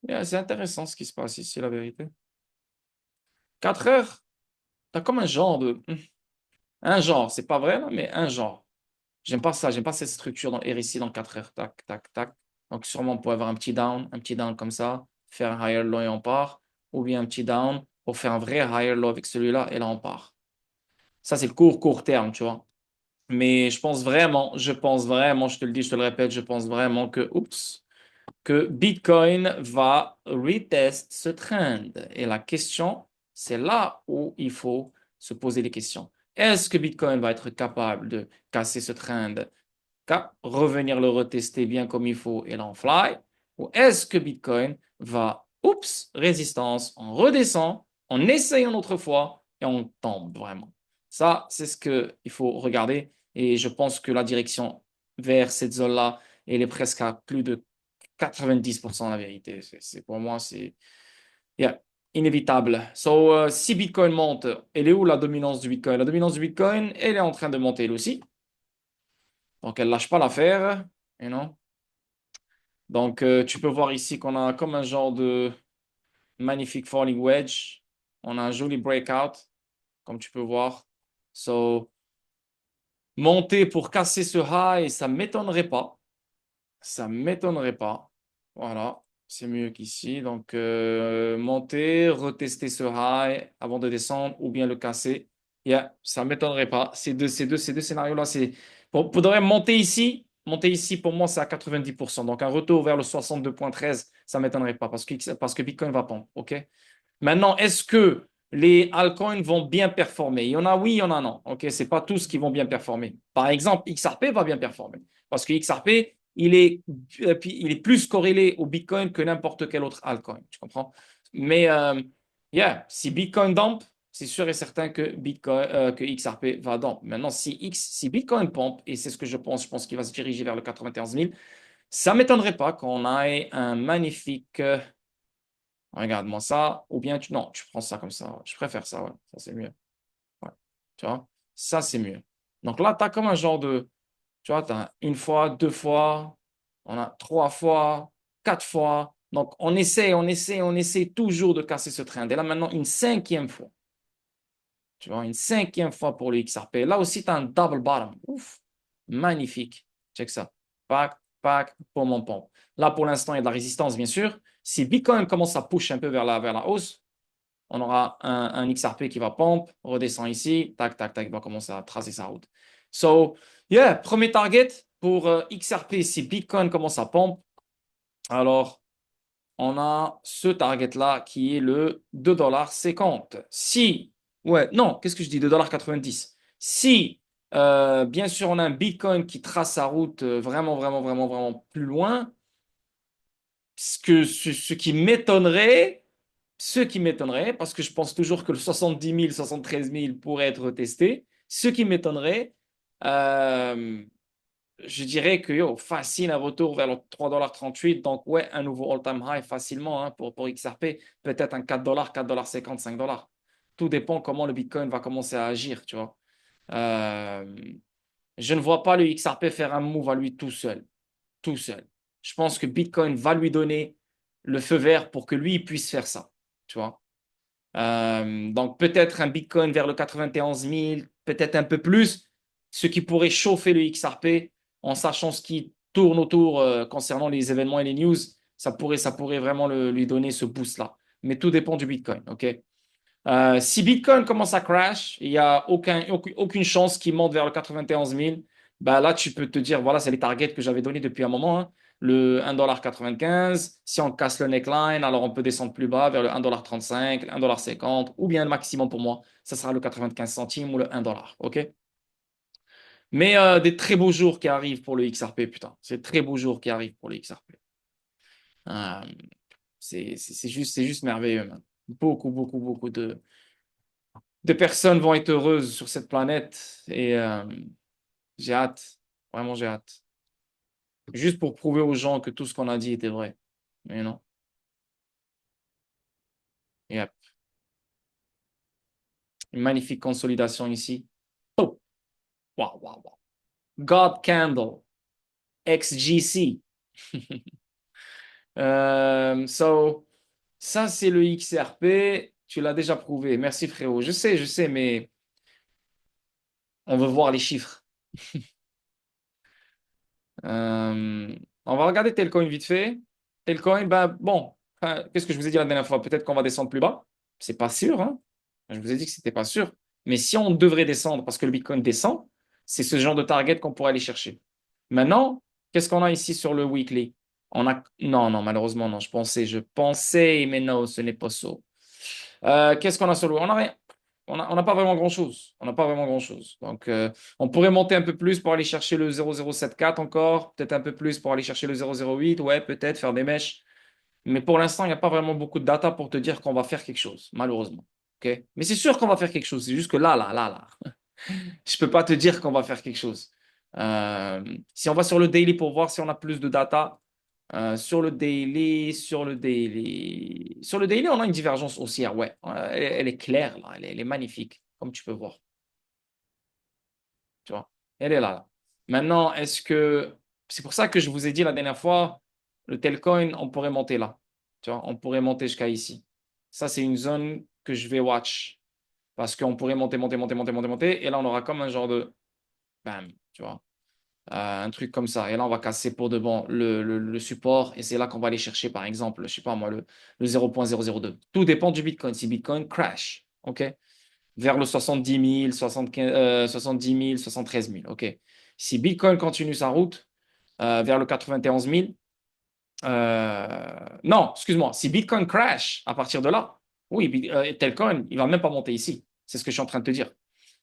yeah, c'est intéressant ce qui se passe ici, la vérité. 4 heures, t'as comme un genre un genre, c'est pas vrai, là, mais un genre. J'aime pas ça, j'aime pas cette structure dans le RSI dans 4 heures, tac, tac, tac. Donc sûrement on peut avoir un petit down comme ça, faire un higher low et on part, ou bien un petit down pour faire un vrai higher low avec celui-là et là on part. Ça c'est le court terme, tu vois. Mais je pense vraiment, je te le dis, je te le répète, je pense vraiment que Bitcoin va retest ce trend. Et la question, c'est là où il faut se poser les questions. Est-ce que Bitcoin va être capable de casser ce trend, revenir le retester bien comme il faut et là on fly? Ou est-ce que Bitcoin va, résistance, on redescend, on essaye une autre fois et on tombe vraiment? Ça, c'est ce qu'il faut regarder. Et je pense que la direction vers cette zone-là, elle est presque à plus de 90% la vérité. Pour moi, c'est yeah, inévitable. So, si Bitcoin monte, elle est où la dominance du Bitcoin? La dominance du Bitcoin, elle est en train de monter elle aussi. Donc, elle lâche pas l'affaire. You know? Donc, tu peux voir ici qu'on a comme un genre de magnifique falling wedge. On a un joli breakout, comme tu peux voir. So, monter pour casser ce high, ça ne m'étonnerait pas. Ça ne m'étonnerait pas. Voilà, c'est mieux qu'ici. Donc, monter, retester ce high avant de descendre ou bien le casser. Yeah, ça ne m'étonnerait pas. Ces deux scénarios-là, faudrait monter ici, pour moi, c'est à 90%. Donc, un retour vers le 62,13, ça ne m'étonnerait pas parce que Bitcoin va pondre. OK? Maintenant, est-ce que les altcoins vont bien performer? Il y en a oui, il y en a non. OK? Ce n'est pas tous qui vont bien performer. Par exemple, XRP va bien performer parce que XRP, il est plus corrélé au Bitcoin que n'importe quel autre altcoin. Tu comprends? Mais yeah, si Bitcoin dump, c'est sûr et certain que XRP va dump. Maintenant, si Bitcoin pompe, et c'est ce que je pense qu'il va se diriger vers le 91 000, ça ne m'étonnerait pas qu'on ait un magnifique. Regarde-moi ça. Ou bien non, tu prends ça comme ça. Je préfère ça, ouais. Ça, c'est mieux. Ouais. Tu vois? Ça, c'est mieux. Donc là, tu as comme un genre de. Tu vois, tu as une fois, deux fois, on a trois fois, quatre fois. Donc, on essaie toujours de casser ce trend. Et là, maintenant, une cinquième fois. Tu vois, une cinquième fois pour le XRP. Là aussi, tu as un double bottom. Ouf, magnifique. Check ça. Pack, pack, pour mon pompe. Là, pour l'instant, il y a de la résistance, bien sûr. Si Bitcoin commence à push un peu vers la hausse, on aura un XRP qui va pompe, redescend ici, tac, tac, tac, il va commencer à tracer sa route. So, yeah, premier target pour XRP, si Bitcoin commence à pompe, alors on a ce target-là qui est le 2,50 $. Si, ouais, non, qu'est-ce que je dis, 2,90 $. Si, bien sûr, on a un Bitcoin qui trace sa route vraiment, vraiment, vraiment, vraiment plus loin, ce qui m'étonnerait, parce que je pense toujours que le 70 000, 73 000 pourrait être testé, ce qui m'étonnerait, euh, je dirais que facile un retour vers le 3,38 $. Donc, ouais, un nouveau all-time high facilement pour XRP. Peut-être un 4 $, 4,50 $, 5 $. Tout dépend comment le Bitcoin va commencer à agir, tu vois. Euh, je ne vois pas le XRP faire un move à lui tout seul. Tout seul. Je pense que Bitcoin va lui donner le feu vert pour que lui puisse faire ça, tu vois. Donc, peut-être un Bitcoin vers le 91 000, peut-être un peu plus, ce qui pourrait chauffer le XRP en sachant ce qui tourne autour concernant les événements et les news. Ça pourrait vraiment lui donner ce boost-là. Mais tout dépend du Bitcoin. OK? Si Bitcoin commence à crash, il n'y a aucune chance qu'il monte vers le 91 000. Bah là, tu peux te dire, voilà, c'est les targets que j'avais donnés depuis un moment. le 1,95 $. Si on casse le neckline, alors on peut descendre plus bas vers le 1,35 $, le 1,50 $, ou bien le maximum pour moi, ça sera le 95 centimes ou le 1 $. OK? Mais des très beaux jours qui arrivent pour le XRP, putain. C'est de très beaux jours qui arrivent pour le XRP. Euh, c'est juste merveilleux, man. Beaucoup, beaucoup, beaucoup de personnes vont être heureuses sur cette planète et j'ai hâte. Vraiment, j'ai hâte. Juste pour prouver aux gens que tout ce qu'on a dit était vrai. Mais non. Yep. Une magnifique consolidation ici. Oh, wow, wow, wow. God Candle, XGC. So, ça, c'est le XRP. Tu l'as déjà prouvé. Merci, frérot. Je sais, mais on veut voir les chiffres. Euh, on va regarder Telcoin vite fait. Telcoin, ben bon, enfin, qu'est-ce que je vous ai dit la dernière fois? Peut-être qu'on va descendre plus bas. C'est pas sûr, hein? Je vous ai dit que c'était pas sûr. Mais si on devrait descendre parce que le Bitcoin descend, c'est ce genre de target qu'on pourrait aller chercher. Maintenant, qu'est-ce qu'on a ici sur le weekly? On a non, non, malheureusement non. Je pensais, mais non, ce n'est pas ça. Qu'est-ce qu'on a sur le On a rien. On n'a pas vraiment grand-chose. On n'a pas vraiment grand-chose. Donc, on pourrait monter un peu plus pour aller chercher le 0,074 encore, peut-être un peu plus pour aller chercher le 0,08, ouais, peut-être faire des mèches. Mais pour l'instant, il n'y a pas vraiment beaucoup de data pour te dire qu'on va faire quelque chose, malheureusement. Ok. Mais c'est sûr qu'on va faire quelque chose. C'est juste que là, je peux pas te dire qu'on va faire quelque chose. Euh, Si on va sur le daily pour voir si on a plus de data, sur le daily, on a une divergence haussière, ouais. Elle est claire, là. Elle est magnifique, comme tu peux voir. Tu vois, elle est là. Maintenant, c'est pour ça que je vous ai dit la dernière fois, le Telcoin, on pourrait monter là. Tu vois, on pourrait monter jusqu'à ici. Ça, c'est une zone que je vais watch. Parce qu'on pourrait monter, monter, monter, monter, monter, monter. Et là, on aura comme un genre de bam, tu vois. Un truc comme ça. Et là, on va casser pour de bon le support. Et c'est là qu'on va aller chercher, par exemple, je sais pas moi, le 0,002. Tout dépend du Bitcoin. Si Bitcoin crash, OK? Vers le 70 000, 70 000, 73 000, OK? Si Bitcoin continue sa route vers le 91 000, non, excuse-moi, si Bitcoin crash à partir de là, oui, Telcoin, il va même pas monter ici. C'est ce que je suis en train de te dire.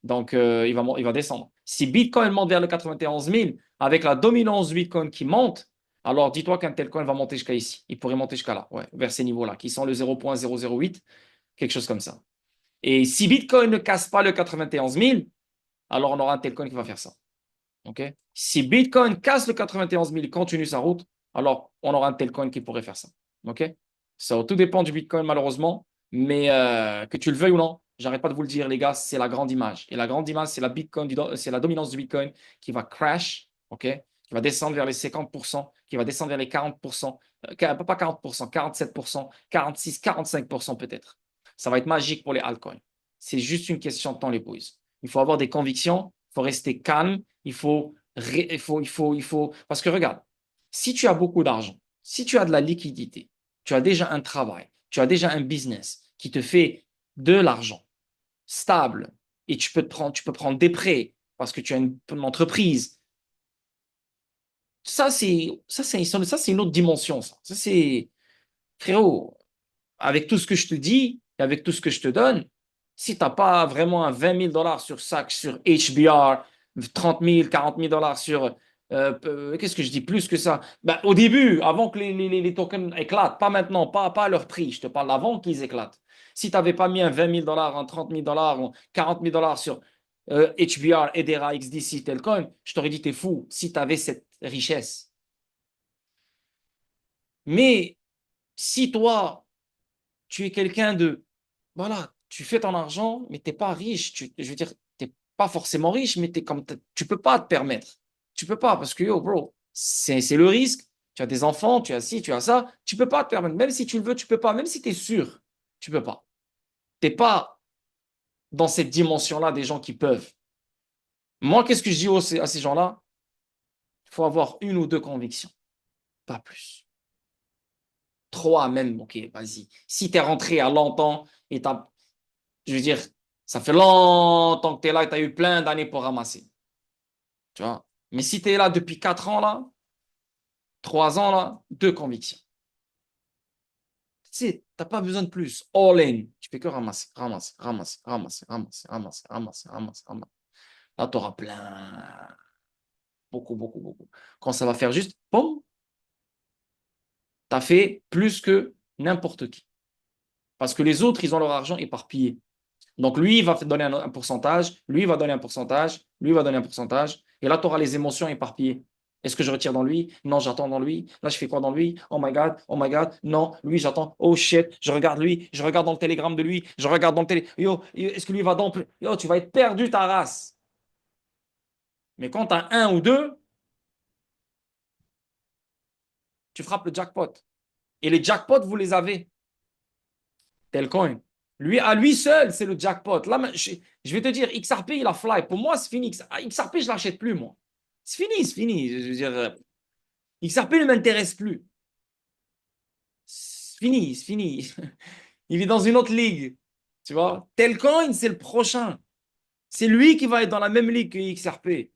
Donc, il va descendre. Si Bitcoin monte vers le 91 000, avec la dominance du Bitcoin qui monte, alors dis-toi qu'un Telcoin va monter jusqu'à ici. Il pourrait monter jusqu'à là, ouais, vers ces niveaux-là, qui sont le 0,008, quelque chose comme ça. Et si Bitcoin ne casse pas le 91 000, alors on aura un Telcoin qui va faire ça. OK? Si Bitcoin casse le 91 000 et continue sa route, alors on aura un tel coin qui pourrait faire ça. OK? So, tout dépend du Bitcoin, malheureusement, mais que tu le veuilles ou non, j'arrête pas de vous le dire, les gars, c'est la grande image. Et la grande image, c'est c'est la dominance du Bitcoin qui va crash, OK? Qui va descendre vers les 50%, qui va descendre vers les 40%, pas 40%, 47%, 46, 45% peut-être. Ça va être magique pour les altcoins. C'est juste une question de temps, les boys. Il faut avoir des convictions, il faut rester calme, parce que regarde, si tu as beaucoup d'argent, si tu as de la liquidité, tu as déjà un travail, tu as déjà un business qui te fait de l'argent stable et tu peux prendre des prêts parce que tu as une entreprise. Ça, c'est une autre dimension. Ça, c'est, frérot, avec tout ce que je te dis et avec tout ce que je te donne, si tu n'as pas vraiment un 20 000 dollars sur SAC, sur HBR, 30 000, 40 000 dollars sur. Qu'est-ce que je dis plus que ça? Ben, au début, avant que les tokens éclatent, pas maintenant, pas à leur prix, je te parle avant qu'ils éclatent. Si tu n'avais pas mis un 20 000 dollars, un 30 000 dollars, un 40 000 dollars sur HBR, Edera, XDC, Telcoin, je t'aurais dit, t'es fou si tu avais cette richesse. Mais si toi, tu es quelqu'un de, voilà, tu fais ton argent, mais t'es pas riche. Je veux dire, t'es pas forcément riche, mais tu peux pas te permettre. Tu peux pas parce que, yo, bro, c'est le risque. Tu as des enfants, tu as ci, tu as ça. Tu peux pas te permettre. Même si tu le veux, tu peux pas. Même si tu es sûr, tu peux pas. T'es pas dans cette dimension-là des gens qui peuvent. Moi, qu'est-ce que je dis à ces gens-là? Il faut avoir une ou deux convictions, pas plus. Trois même, ok, vas-y. Si tu es rentré à longtemps et je veux dire, ça fait longtemps que tu es là et tu as eu plein d'années pour ramasser. Tu vois? Mais si tu es là depuis 4 ans, là, 3 ans, là, 2 convictions. Tu sais, t'as pas besoin de plus. All in. Tu fais que ramasser, ramasser, ramasser, ramasser, ramasser, ramasser, ramasser, ramasser, ramasser. Là, tu auras plein. Beaucoup, beaucoup, beaucoup. Quand ça va faire juste, boum, tu as fait plus que n'importe qui. Parce que les autres, ils ont leur argent éparpillé. Donc, lui, il va te donner un pourcentage, lui, il va donner un pourcentage, lui, il va donner un pourcentage. Et là, tu auras les émotions éparpillées. Est-ce que je retire dans lui? Non, j'attends dans lui. Là, je fais quoi dans lui? Oh my God. Non, lui, j'attends. Oh shit, je regarde lui. Je regarde dans le télégramme de lui. Je regarde dans le télé. Est-ce que lui va dans. Yo, tu vas être perdu ta race. Mais quand tu as un ou deux, tu frappes le jackpot. Et les jackpots, vous les avez. Telcoin. Lui, à lui seul, c'est le jackpot. Là, je vais te dire, XRP, il a fly. Pour moi, c'est fini. XRP, je ne l'achète plus, moi. C'est fini, c'est fini. Je veux dire, XRP ne m'intéresse plus. C'est fini, c'est fini. Il est dans une autre ligue. Tu vois? Telcoin, c'est le prochain. C'est lui qui va être dans la même ligue que XRP.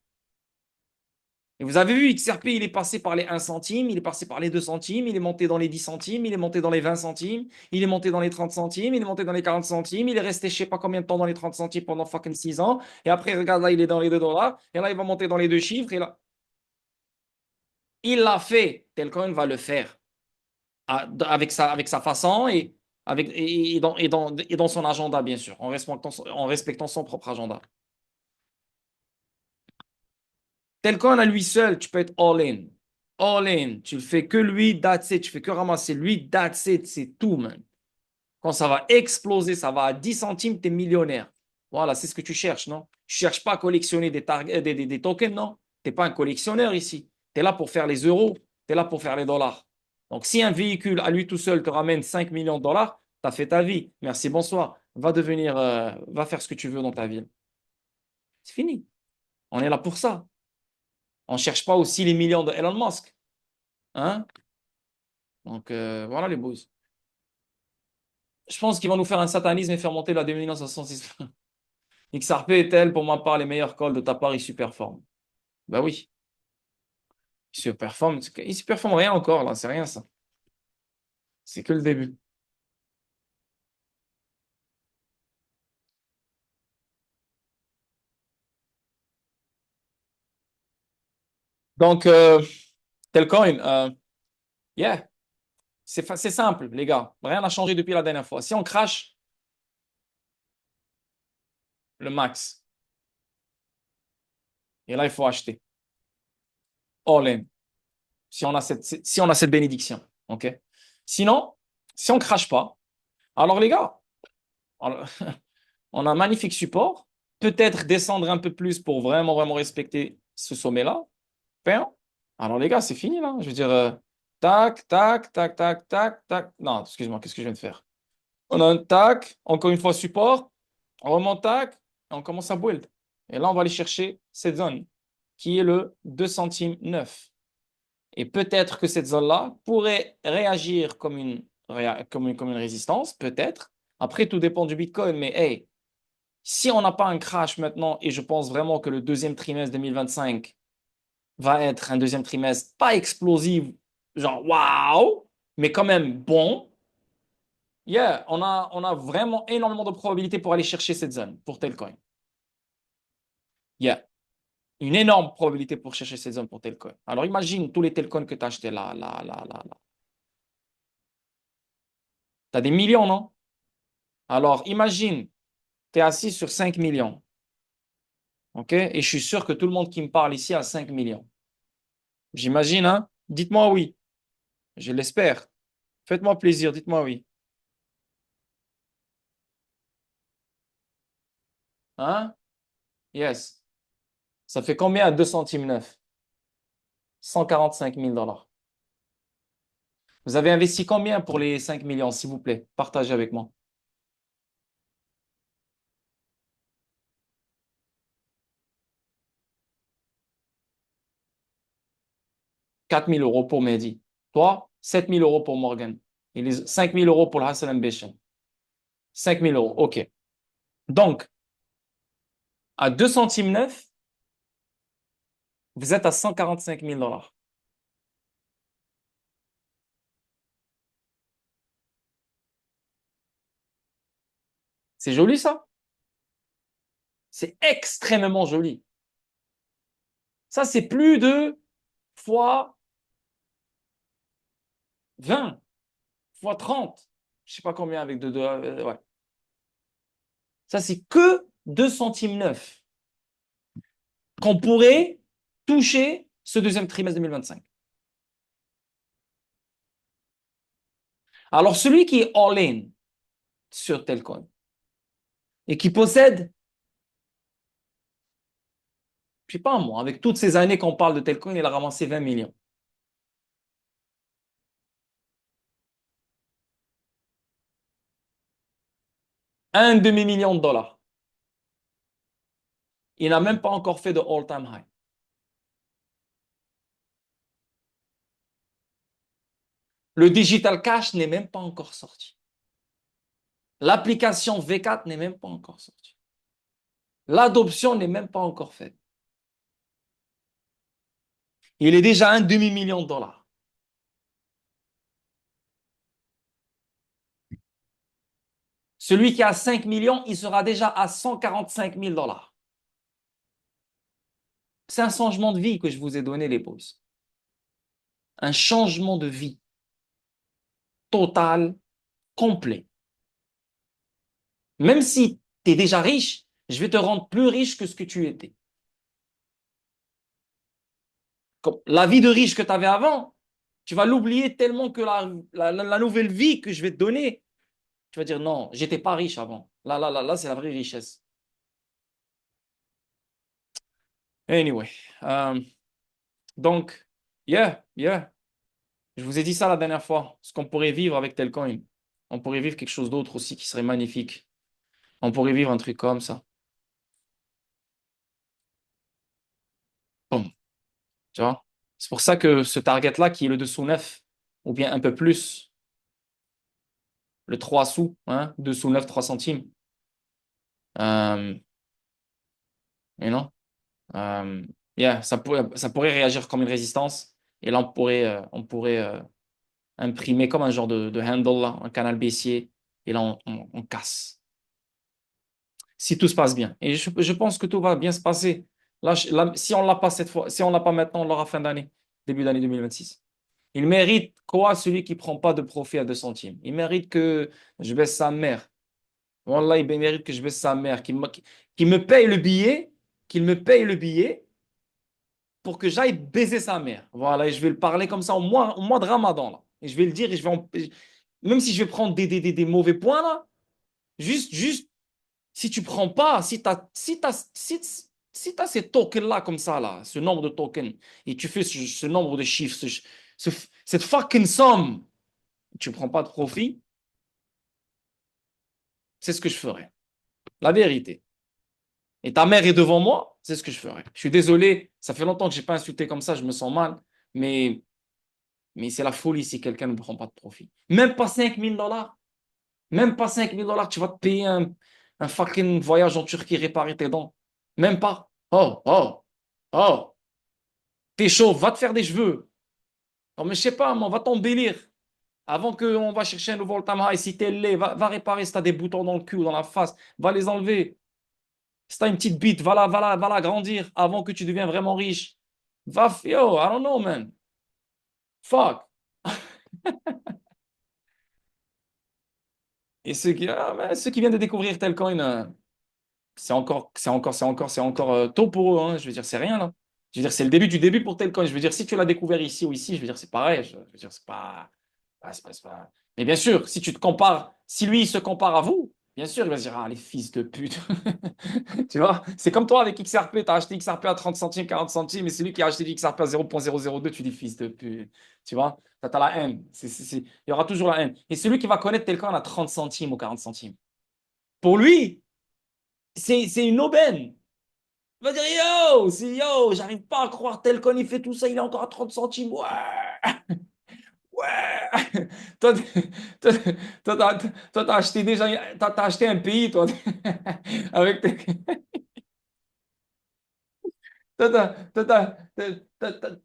Et vous avez vu, XRP, il est passé par les 1 centime, il est passé par les 2 centimes, il est monté dans les 10 centimes, il est monté dans les 20 centimes, il est monté dans les 30 centimes, il est monté dans les 40 centimes, il est resté je sais pas combien de temps dans les 30 centimes pendant fucking 6 ans. Et après, regarde, là, il est dans les 2 dollars. Et là, il va monter dans les 2 chiffres. Et là, il l'a fait. Telcoin va le faire avec sa façon et dans son agenda, bien sûr, en respectant son propre agenda. Telcoin à lui seul, tu peux être all in. All in. Tu le fais que lui, that's it. Tu fais que ramasser lui, that's it. C'est tout, man. Quand ça va exploser, ça va à 10 centimes, tu es millionnaire. Voilà, c'est ce que tu cherches, non? Tu cherches pas à collectionner des tokens, non? Tu n'es pas un collectionneur ici. Tu es là pour faire les euros. Tu es là pour faire les dollars. Donc, si un véhicule à lui tout seul te ramène 5 millions de dollars, tu as fait ta vie. Merci, bonsoir. Va faire ce que tu veux dans ta ville. C'est fini. On est là pour ça. On ne cherche pas aussi les millions de Elon Musk. Hein? Donc, voilà les boys. Je pense qu'ils vont nous faire un satanisme et faire monter la dominance à 106. XRP est-elle, pour ma part, les meilleurs calls de ta part, ils superforment. Bah oui, ils superforment. Ils superforment rien encore, là, c'est rien ça. C'est que le début. Donc, Telcoin, yeah, c'est simple, les gars. Rien n'a changé depuis la dernière fois. Si on crash, le max. Et là, il faut acheter. All in. Si on a cette bénédiction. OK? Sinon, si on ne crache pas, alors les gars, alors, on a un magnifique support. Peut-être descendre un peu plus pour vraiment, vraiment respecter ce sommet-là. Ben, alors les gars, c'est fini là. Je veux dire, tac, tac, tac, tac, tac, tac. Non, excuse-moi, qu'est-ce que je viens de faire? On a un tac, encore une fois support, on remonte tac, et on commence à build. Et là, on va aller chercher cette zone qui est le 2 centimes 9. Et peut-être que cette zone-là pourrait réagir comme une résistance, peut-être. Après, tout dépend du Bitcoin. Mais hey, si on n'a pas un crash maintenant, et je pense vraiment que le deuxième trimestre 2025 va être un deuxième trimestre pas explosif, genre waouh, mais quand même bon, yeah, on a vraiment énormément de probabilités pour aller chercher cette zone pour Telcoin. Yeah, une énorme probabilité pour chercher cette zone pour Telcoin. Alors imagine tous les Telcoins que tu as achetés là, là, là, là, là. Tu as des millions, non? Alors imagine, tu es assis sur 5 millions. OK? Et je suis sûr que tout le monde qui me parle ici a 5 millions. J'imagine, hein? Dites-moi oui. Je l'espère. Faites-moi plaisir, dites-moi oui. Hein? Yes. Ça fait combien à 2 centimes 9? 145 000 dollars. Vous avez investi combien pour les 5 millions, s'il vous plaît? Partagez avec moi. 4 000 euros pour Mehdi. Toi, 7 000 euros pour Morgan. Et les 5 000 euros pour le Hassan Ambition. 5 000 euros, OK. Donc, à 2 centimes 9, vous êtes à 145 000 dollars. C'est joli, ça? C'est extrêmement joli. Ça, c'est plus de fois 20, fois 30. Je sais pas combien avec ouais. Ça, c'est que 2 centimes 9 qu'on pourrait toucher ce deuxième trimestre 2025. Alors, celui qui est all-in sur Telcoin et qui possède, je sais pas moi, avec toutes ces années qu'on parle de Telcoin, il a ramassé 20 millions. Un demi-million de dollars. Il n'a même pas encore fait de all-time high. Le digital cash n'est même pas encore sorti. L'application V4 n'est même pas encore sortie. L'adoption n'est même pas encore faite. Il est déjà un demi-million de dollars. Celui qui a 5 millions, il sera déjà à 145 000 dollars. C'est un changement de vie que je vous ai donné, les boys. Un changement de vie total, complet. Même si tu es déjà riche, je vais te rendre plus riche que ce que tu étais. Comme la vie de riche que tu avais avant, tu vas l'oublier tellement que la nouvelle vie que je vais te donner, tu vas dire non, j'étais pas riche avant. Là, c'est la vraie richesse. Anyway, donc, yeah. Je vous ai dit ça la dernière fois, ce qu'on pourrait vivre avec Telcoin. On pourrait vivre quelque chose d'autre aussi qui serait magnifique. On pourrait vivre un truc comme ça. Boum, tu vois? C'est pour ça que ce target-là, qui est le dessous 9, ou bien un peu plus, le 3 sous, hein, dessous 9, 3 centimes. Euh, et non? Euh, ça pourrait réagir comme une résistance. Et là, on pourrait imprimer comme un genre de handle, là, un canal baissier. Et là, on casse. Si tout se passe bien. Et je pense que tout va bien se passer. Là, si on ne l'a pas cette fois, si on ne l'a pas maintenant, on l'aura fin d'année, début d'année 2026. Il mérite quoi, celui qui ne prend pas de profit à 2 centimes? Il mérite que je baisse sa mère. Wallah, il mérite que je baisse sa mère, qu'il me paye le billet, qu'il me paye le billet pour que j'aille baiser sa mère. Voilà, et je vais le parler comme ça au mois de Ramadan, là. Et je vais le dire, et même si je vais prendre des mauvais points, là, juste, si tu prends pas, si t'as ces tokens-là comme ça, là, ce nombre de tokens, et tu fais ce nombre de chiffres, cette fucking somme, tu prends pas de profit, c'est ce que je ferais. La vérité. Et ta mère est devant moi, c'est ce que je ferais. Je suis désolé, ça fait longtemps que je n'ai pas insulté comme ça, je me sens mal, mais, mais c'est la folie si quelqu'un ne prend pas de profit. Même pas 5 000 dollars. Même pas 5 000 dollars, tu vas te payer un fucking voyage en Turquie réparer tes dents. Même pas. Oh. T'es chaud, va te faire des cheveux. Non, mais je sais pas, moi, va t'embellir. Avant qu'on va chercher un nouveau Tamaha, et si t'es laid, va réparer si t'as des boutons dans le cul ou dans la face, va les enlever. Si t'as une petite bite, va la grandir avant que tu deviennes vraiment riche. Yo, I don't know, man. Fuck. Et ceux qui viennent de découvrir Telcoin, c'est encore tôt pour eux, hein. Je veux dire, c'est rien, là. Je veux dire, c'est le début du début pour Telcoin. Je veux dire, si tu l'as découvert ici ou ici, je veux dire, c'est pareil. Je veux dire, c'est pas. C'est pas. Mais bien sûr, si tu te compares, si lui, il se compare à vous, bien sûr, il va se dire, ah, les fils de pute. Tu vois, c'est comme toi avec XRP, tu as acheté XRP à 30 centimes, 40 centimes, et c'est lui qui a acheté du XRP à 0,002, tu dis fils de pute. Tu vois, tu as la haine. Il y aura toujours la haine. Et celui qui va connaître Telcoin à 30 centimes ou 40 centimes, pour lui, c'est une aubaine. Il va dire, yo, j'arrive pas à croire Telcoin, il fait tout ça, il est encore à 30 centimes. Ouais. Ouais! Toi, toi, t'as acheté déjà, t'as acheté un pays, toi, avec toi,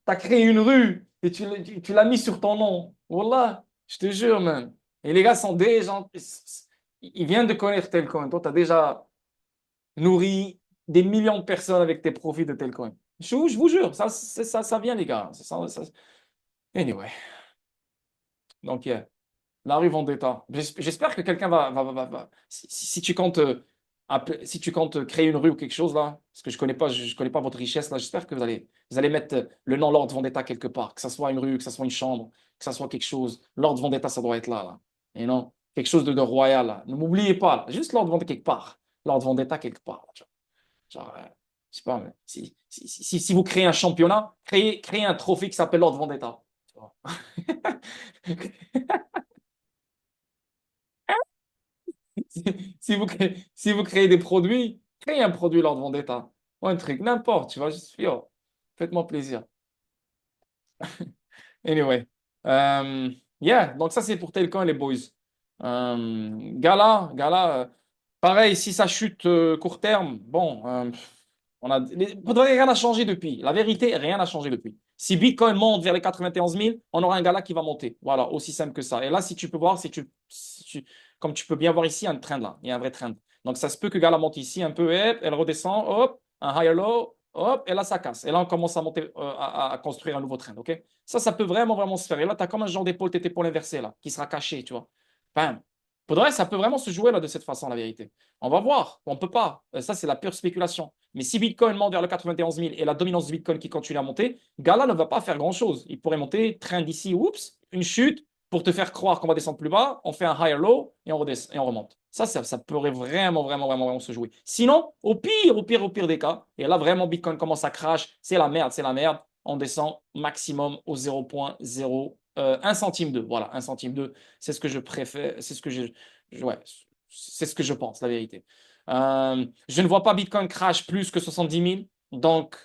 t'as créé une rue et tu l'as mis sur ton nom. Wallah, je te jure, man. Et les gars sont des gens. il vient de connaître Telcoin. Toi, tu as déjà nourri des millions de personnes avec tes profits de Telcoin. Je vous jure, ça vient, les gars. Anyway, donc, yeah. La rue Vendetta. J'espère que quelqu'un si tu comptes, si tu comptes créer une rue ou quelque chose là, parce que je connais pas votre richesse là, j'espère que vous allez mettre le nom Lord Vendetta quelque part, que ça soit une rue, que ça soit une chambre, que ça soit quelque chose. Lord Vendetta, ça doit être là, là. Et non, quelque chose de royal là. Ne m'oubliez pas, là. Juste Lord Vendetta quelque part. Lord Vendetta quelque part, là, tu vois. Genre, je sais pas, mais si vous créez un championnat, créez un trophée qui s'appelle Lord Vendetta. Tu vois. Si, si vous créez des produits, créez un produit Lord Vendetta. Ou un truc, n'importe, tu vois, je suis, oh, faites-moi plaisir. Anyway. Yeah, donc ça c'est pour Telcon les boys. Gala, pareil, si ça chute court terme, bon, rien n'a changé depuis. La vérité, rien n'a changé depuis. Si Bitcoin monte vers les 91 000, on aura un gala qui va monter. Voilà, aussi simple que ça. Et là, si tu peux voir, comme tu peux bien voir ici, il y a un trend là, il y a un vrai trend. Donc ça se peut que gala monte ici un peu, hop, elle redescend, hop, un higher low, hop, et là ça casse. Et là, on commence à monter, à construire un nouveau trend, ok? Ça peut vraiment, vraiment se faire. Et là, tu as comme un genre d'épaule, tête épaule inversée là, qui sera caché, tu vois. Bam. Pour de vrai, ça peut vraiment se jouer là de cette façon, la vérité. On va voir. On ne peut pas. Ça, c'est la pure spéculation. Mais si Bitcoin monte vers le 91 000 et la dominance du Bitcoin qui continue à monter, Gala ne va pas faire grand-chose. Il pourrait monter, train d'ici, oups, une chute pour te faire croire qu'on va descendre plus bas. On fait un higher low et on redescend et on remonte. Ça pourrait vraiment, vraiment, vraiment, vraiment se jouer. Sinon, au pire des cas, et là vraiment Bitcoin commence à crash, c'est la merde, c'est la merde. On descend maximum au 0,0 1 centime 2. Voilà, 1 centime 2. C'est ce que je préfère. Ouais, c'est ce que je pense, la vérité. Je ne vois pas Bitcoin crash plus que 70 000. Donc,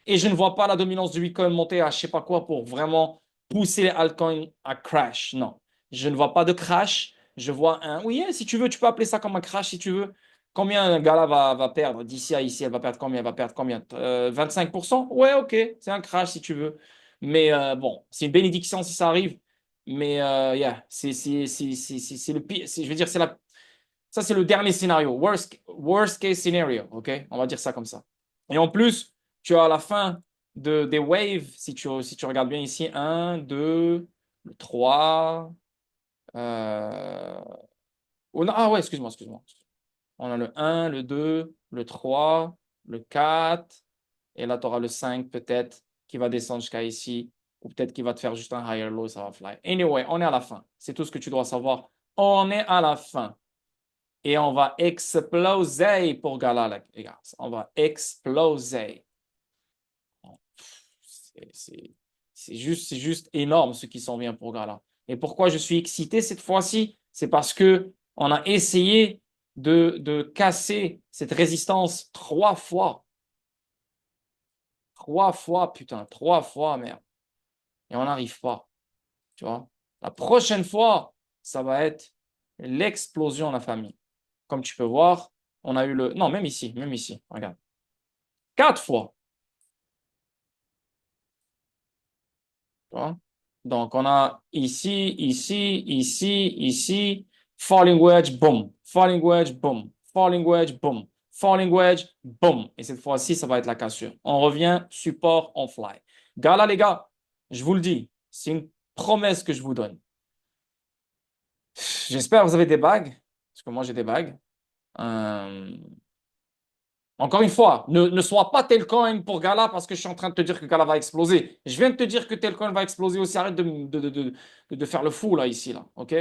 et je ne vois pas la dominance du Bitcoin monter à je sais pas quoi pour vraiment pousser les altcoins à crash. Non. Je ne vois pas de crash. Je vois un. Oui, si tu veux, tu peux appeler ça comme un crash si tu veux. Combien un gars là va perdre d'ici à ici? Elle va perdre combien? Elle va perdre combien? 25%? Ouais, ok. C'est un crash si tu veux. Mais bon, c'est une bénédiction si ça arrive. Mais yeah, c'est le pire. Je veux dire, ça, c'est le dernier scénario. Worst case scenario. OK? On va dire ça comme ça. Et en plus, tu as à la fin des waves, si tu regardes bien ici, un 2 3 ah ouais, excuse-moi. On a le un le 2 le 3 le 4 et là, tu auras le 5 peut-être qui va descendre jusqu'à ici, ou peut-être qu'il va te faire juste un higher low, ça va fly. Anyway, on est à la fin. C'est tout ce que tu dois savoir. On est à la fin. Et on va exploser pour Gala, les gars. On va exploser. C'est juste énorme ce qui s'en vient pour Gala. Et pourquoi je suis excité cette fois-ci? C'est parce que on a essayé de casser cette résistance 3 fois. 3 fois, putain, 3 fois, merde. Et on n'arrive pas. Tu vois? La prochaine fois, ça va être l'explosion, la famille. Comme tu peux voir, on a eu le. Non, même ici, regarde. 4 fois. Tu vois. Donc, on a ici, falling wedge, boom, falling wedge, boom, falling wedge, boom, falling wedge, boom. Et cette fois-ci, ça va être la cassure. On revient, support, on fly. Gars, là, les gars, je vous le dis, c'est une promesse que je vous donne. J'espère que vous avez des bagues, parce que moi, j'ai des bagues. Encore une fois, ne sois pas Telcoin pour Gala parce que je suis en train de te dire que Gala va exploser. Je viens de te dire que Telcoin va exploser aussi. Arrête de faire le fou là, ici, là. OK?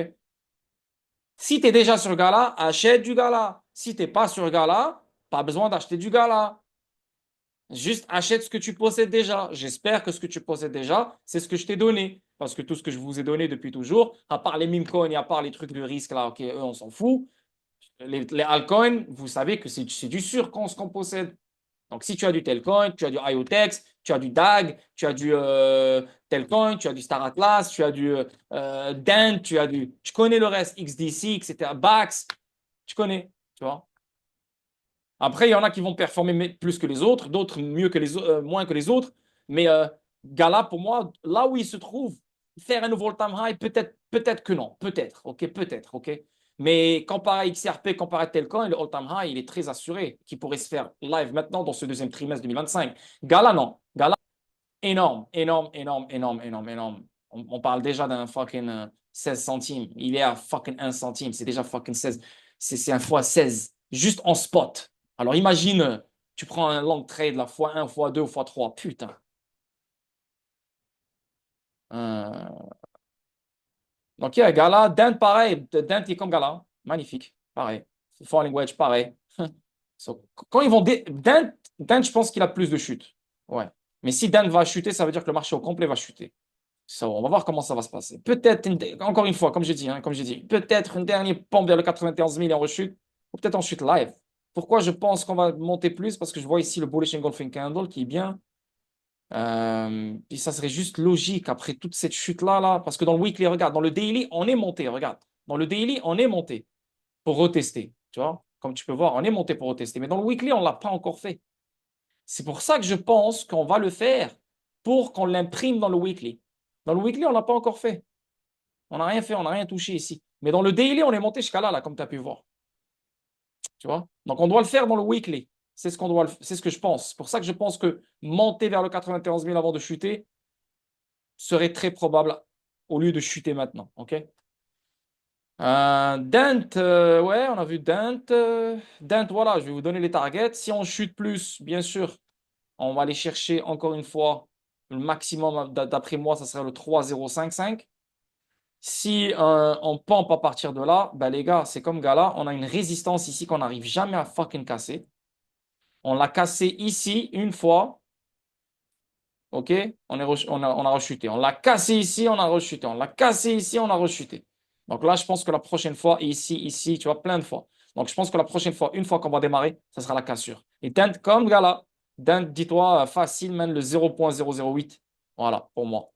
Si tu es déjà sur Gala, achète du Gala. Si tu n'es pas sur Gala, pas besoin d'acheter du Gala. Juste achète ce que tu possèdes déjà. J'espère que ce que tu possèdes déjà, c'est ce que je t'ai donné. Parce que tout ce que je vous ai donné depuis toujours, à part les meme coins et à part les trucs de risque là, ok, eux, on s'en fout. Les altcoins, vous savez que c'est du sûr qu'on ce qu'on possède. Donc, si tu as du Telcoin, tu as du IOTEX, tu as du DAG, tu as du Telcoin, tu as du Star Atlas, tu as du DENT, tu connais le reste, XDC, etc., BAX, tu connais, tu vois. Après, il y en a qui vont performer plus que les autres, d'autres mieux que moins que les autres. Mais Gala, pour moi, là où il se trouve, faire un nouveau all-time high, peut-être que non. Peut-être, OK, peut-être, OK. Mais comparé à XRP, comparé à Telcoin, le all-time high, il est très assuré, qui pourrait se faire live maintenant dans ce deuxième trimestre 2025. Gala, non. Gala, énorme, énorme, énorme, énorme, énorme, énorme. On parle déjà d'un fucking 16 centimes. Il est à fucking 1 centime. C'est déjà fucking 16. C'est un fois 16. Juste en spot. Alors imagine, tu prends un long trade, la fois 1, fois 2, fois 3. Putain. Euh, Donc, il y a Gala. Dent, pareil. Dent, il est comme Gala. Magnifique. Pareil. Falling Wedge, pareil. So, quand ils vont. Dent, je pense qu'il a plus de chutes. Ouais. Mais si Dent va chuter, ça veut dire que le marché au complet va chuter. So, on va voir comment ça va se passer. Peut-être, encore une fois, comme j'ai dit, peut-être une dernière pompe vers le 91 000 et en rechute, ou peut-être en chute live. Pourquoi je pense qu'on va monter plus? Parce que je vois ici le bullish engulfing candle qui est bien. Puis ça serait juste logique après toute cette chute-là, là, parce que dans le weekly, regarde, dans le daily, on est monté, regarde. Dans le daily, on est monté pour retester. Tu vois, comme tu peux voir, on est monté pour retester. Mais dans le weekly, on ne l'a pas encore fait. C'est pour ça que je pense qu'on va le faire pour qu'on l'imprime dans le weekly. Dans le weekly, on ne l'a pas encore fait. On n'a rien fait, on n'a rien touché ici. Mais dans le daily, on est monté jusqu'à là, comme tu as pu voir. Tu vois? Donc, on doit le faire dans le weekly. C'est ce qu'on doit, c'est ce que je pense. C'est pour ça que je pense que monter vers le 91 000 avant de chuter serait très probable au lieu de chuter maintenant. OK? Dent, ouais, on a vu Dent. Dent, voilà, je vais vous donner les targets. Si on chute plus, bien sûr, on va aller chercher encore une fois le maximum, d'après moi, ça serait le 3,055. Si on pompe à partir de là, ben les gars, c'est comme Gala, on a une résistance ici qu'on n'arrive jamais à fucking casser. On l'a cassé ici une fois. OK? On a rechuté. On l'a cassé ici, on a rechuté. On l'a cassé ici, on a rechuté. Donc là, je pense que la prochaine fois, ici, tu vois, plein de fois. Donc je pense que la prochaine fois, une fois qu'on va démarrer, ça sera la cassure. Et Dent, comme Gala, Dent, dis-toi, facile, même le 0,008. Voilà, pour moi.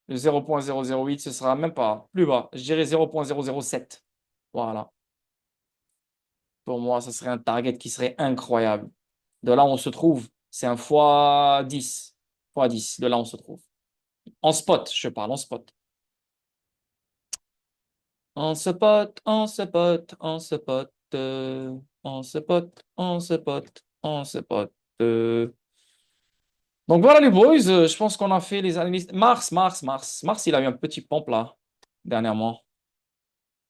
Le 0,008, ce sera même pas plus bas. Je dirais 0,007. Voilà. Pour moi, ça serait un target qui serait incroyable. De là où on se trouve, c'est un fois 10. Fois 10, de là où on se trouve. En spot, je parle en spot. On se pote, on se pote, on se pote, on se pote, on se pote, on se pote. Donc voilà les boys, je pense qu'on a fait les analyses. Mars, il a eu un petit pompe là, dernièrement.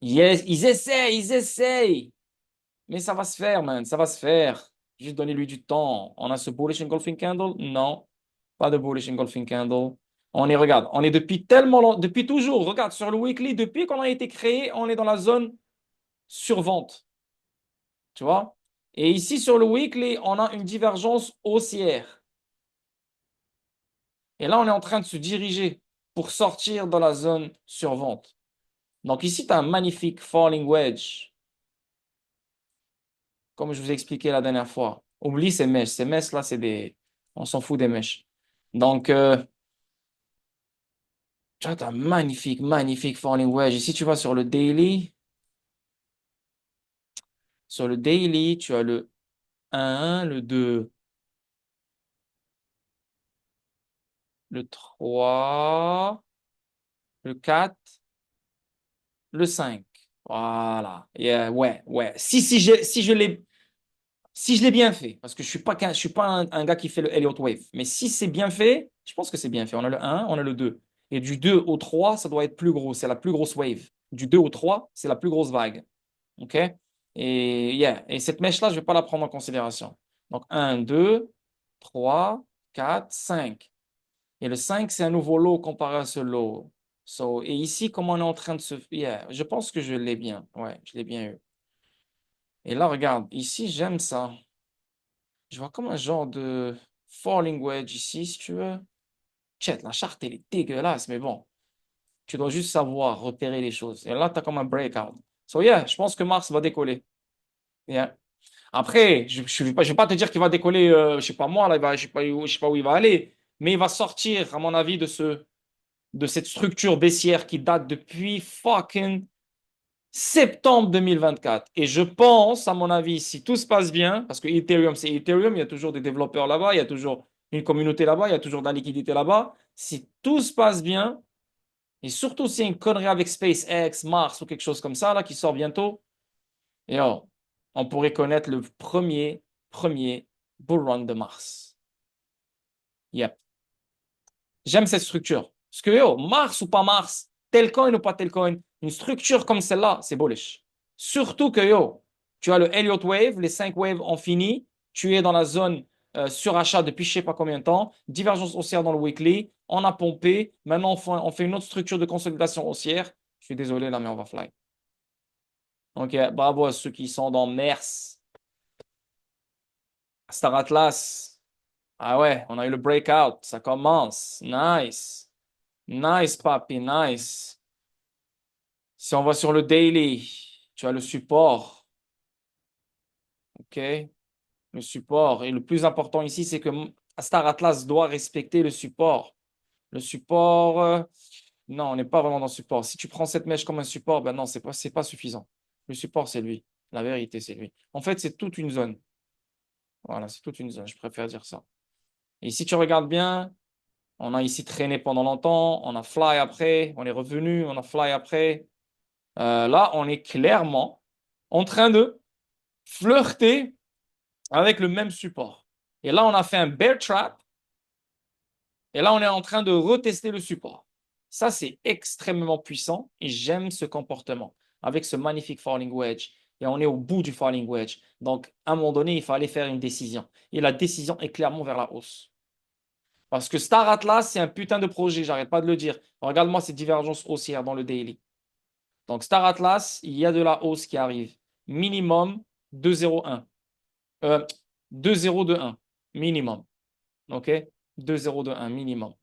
Yes, ils essayent. Mais ça va se faire, man, ça va se faire. Juste donner-lui du temps. On a ce bullish engulfing candle? Non, pas de bullish engulfing candle. Regarde, on est depuis tellement longtemps, depuis toujours. Regarde, sur le weekly, depuis qu'on a été créé, on est dans la zone survente. Tu vois? Et ici, sur le weekly, on a une divergence haussière. Et là, on est en train de se diriger pour sortir dans la zone survente. Donc ici, tu as un magnifique falling wedge, comme je vous ai expliqué la dernière fois. Oublie ces mèches. Ces mèches, là, c'est des... On s'en fout des mèches. Donc, tu as un magnifique falling wedge. Ici, tu vas sur le daily, tu as le 1, le 2, le 3, le 4, le 5. Voilà. Yeah, ouais. Si je l'ai bien fait, parce que je suis pas un gars qui fait le Elliott Wave, mais si c'est bien fait, je pense que c'est bien fait. On a le 1, on a le 2. Et du 2 au 3, ça doit être plus gros. C'est la plus grosse wave. Du 2 au 3, c'est la plus grosse vague. OK? Et, yeah. Et cette mèche-là, je ne vais pas la prendre en considération. Donc 1, 2, 3, 4, 5. Et le 5, c'est un nouveau lot comparé à ce lot. So, et ici, comme on est en train de se... Yeah, je pense que je l'ai bien. Ouais, je l'ai bien eu. Et là, regarde, ici, j'aime ça. Je vois comme un genre de falling wedge ici, si tu veux. Chet, la charte, elle est dégueulasse, mais bon, tu dois juste savoir repérer les choses. Et là, tu as comme un breakout. So, yeah, je pense que Mars va décoller. Yeah. Après, je vais pas te dire qu'il va décoller, je sais pas moi, là, je sais pas où il va aller, mais il va sortir, à mon avis, de cette structure baissière qui date depuis fucking septembre 2024. Et je pense, à mon avis, si tout se passe bien, parce que Ethereum, c'est Ethereum, il y a toujours des développeurs là-bas, il y a toujours une communauté là-bas, il y a toujours de la liquidité là-bas. Si tout se passe bien, Et surtout s'il y a une connerie avec SpaceX, Mars ou quelque chose comme ça, là, qui sort bientôt, et oh, on pourrait connaître le premier bull run de Mars. Yep. J'aime cette structure. Parce que, yo, Mars ou pas Mars, tel coin ou pas tel coin, une structure comme celle-là, c'est bullish. Surtout que, yo, tu as le Elliott Wave, les 5 waves ont fini, tu es dans la zone surachat depuis je sais pas combien de temps, divergence haussière dans le weekly, on a pompé, maintenant on fait une autre structure de consolidation haussière. Je suis désolé là, mais on va fly. Ok, bravo à ceux qui sont dans MERS. Star Atlas. Ah ouais, on a eu le breakout, ça commence. Nice. Nice, papi, nice. Si on va sur le daily, tu as le support. OK? Le support. Et le plus important ici, c'est que Star Atlas doit respecter le support. Le support, non, on n'est pas vraiment dans le support. Si tu prends cette mèche comme un support, ben non, c'est pas suffisant. Le support, c'est lui. La vérité, c'est lui. En fait, c'est toute une zone. Voilà, c'est toute une zone. Je préfère dire ça. Et si tu regardes bien, on a ici traîné pendant longtemps, on a fly après, on est revenu, on a fly après. Là, on est clairement en train de flirter avec le même support. Et là, on a fait un bear trap. Et là, on est en train de retester le support. Ça, c'est extrêmement puissant et j'aime ce comportement avec ce magnifique falling wedge. Et on est au bout du falling wedge. Donc, à un moment donné, il fallait faire une décision. Et la décision est clairement vers la hausse. Parce que Star Atlas, c'est un putain de projet, j'arrête pas de le dire. Regarde-moi ces divergences haussières dans le daily. Donc, Star Atlas, il y a de la hausse qui arrive. Minimum 2,01. 2,021. Minimum. OK? 2,021 minimum.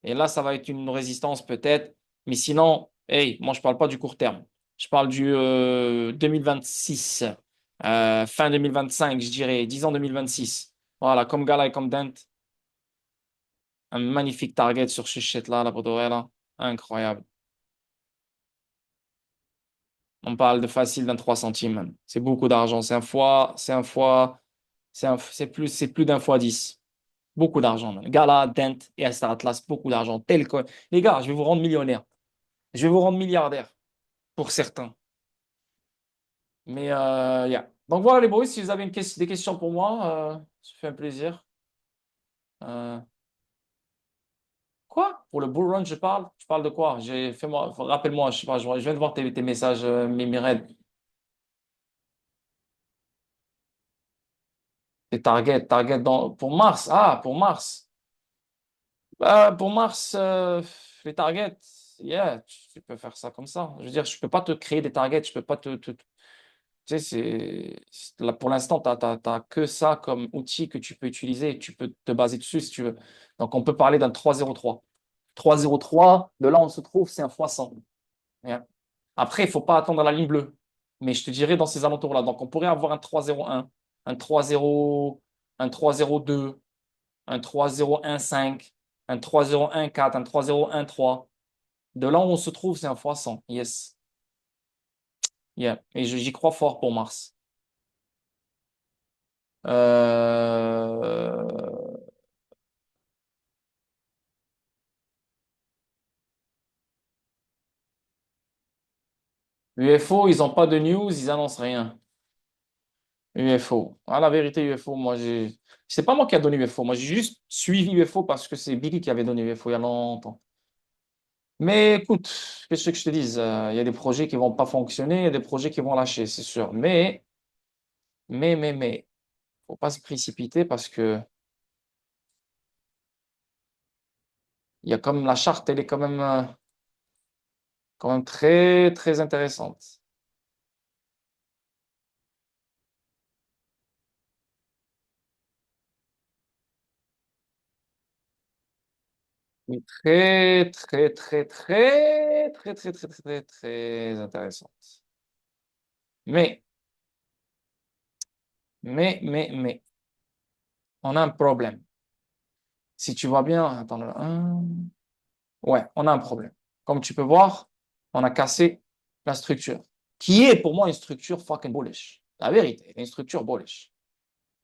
Et là, ça va être une résistance peut-être. Mais sinon, hey, moi, je ne parle pas du court terme. Je parle du 2026. Fin 2025, je dirais. 10 ans 2026. Voilà, comme Gala et comme Dent. Un magnifique target sur ce shit-là, la Bordeaux, là. Incroyable. On parle de facile d'un 3 centimes, même. C'est beaucoup d'argent. C'est plus d'un fois 10. Beaucoup d'argent, même. Gala, Dent et Star Atlas, beaucoup d'argent. Tel que... Les gars, je vais vous rendre millionnaire. Je vais vous rendre milliardaire, pour certains. Mais, yeah. Donc voilà, les boys, si vous avez des questions pour moi, ça fait un plaisir. Euh, Quoi? Pour le bull run, je parle? Tu parles de quoi? Moi, rappelle-moi, je sais pas, je viens de voir tes messages, mes raids. Tes targets pour Mars. Ah, pour Mars. Pour Mars, les targets, yeah, tu peux faire ça comme ça. Je veux dire, je peux pas te créer des targets, je peux pas tu sais, là, pour l'instant, tu n'as que ça comme outil que tu peux utiliser. Tu peux te baser dessus si tu veux. Donc, on peut parler d'un 3,03. 3,03, de là, on se trouve, c'est un fois 100. Yeah. Après, il ne faut pas attendre la ligne bleue. Mais je te dirais dans ces alentours-là. Donc, on pourrait avoir un 3,01, un 3,0, un 3,02, un 3,015, un 3,014, un 3,013. De là où on se trouve, c'est un fois 100. Yes. Yeah. Et j'y crois fort pour Mars. Euh... UFO, ils n'ont pas de news, ils annoncent rien. UFO. Ah, la vérité, UFO, moi, c'est pas moi qui a donné UFO. Moi, j'ai juste suivi UFO parce que c'est Billy qui avait donné UFO il y a longtemps. Mais écoute, qu'est-ce que je te dise? Il y a des projets qui vont pas fonctionner, il y a des projets qui vont lâcher, c'est sûr. Mais, faut pas se précipiter parce que il y a comme la charte, elle est quand même très, très intéressante. Mais très, très, très, très, très, très, très, très, très, très intéressante. Mais, mais, on a un problème. Si tu vois bien, attends, là, ouais, on a un problème. Comme tu peux voir, on a cassé la structure, qui est pour moi une structure fucking bullish. La vérité, une structure bullish.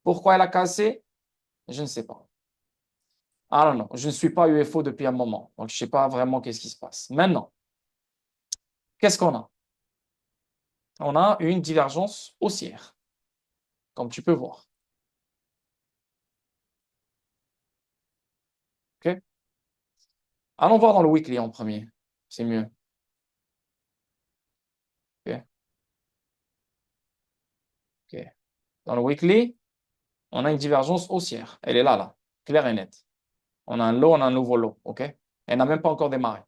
Pourquoi elle a cassé? Je ne sais pas. Ah non, non, je ne suis pas UFO depuis un moment. Donc, je ne sais pas vraiment qu'est-ce qui se passe. Maintenant, qu'est-ce qu'on a? On a une divergence haussière, comme tu peux voir. OK? Allons voir dans le weekly en premier. C'est mieux. OK? OK. Dans le weekly, on a une divergence haussière. Elle est là, là, claire et nette. On a un low, on a un nouveau low. OK? Elle n'a même pas encore démarré.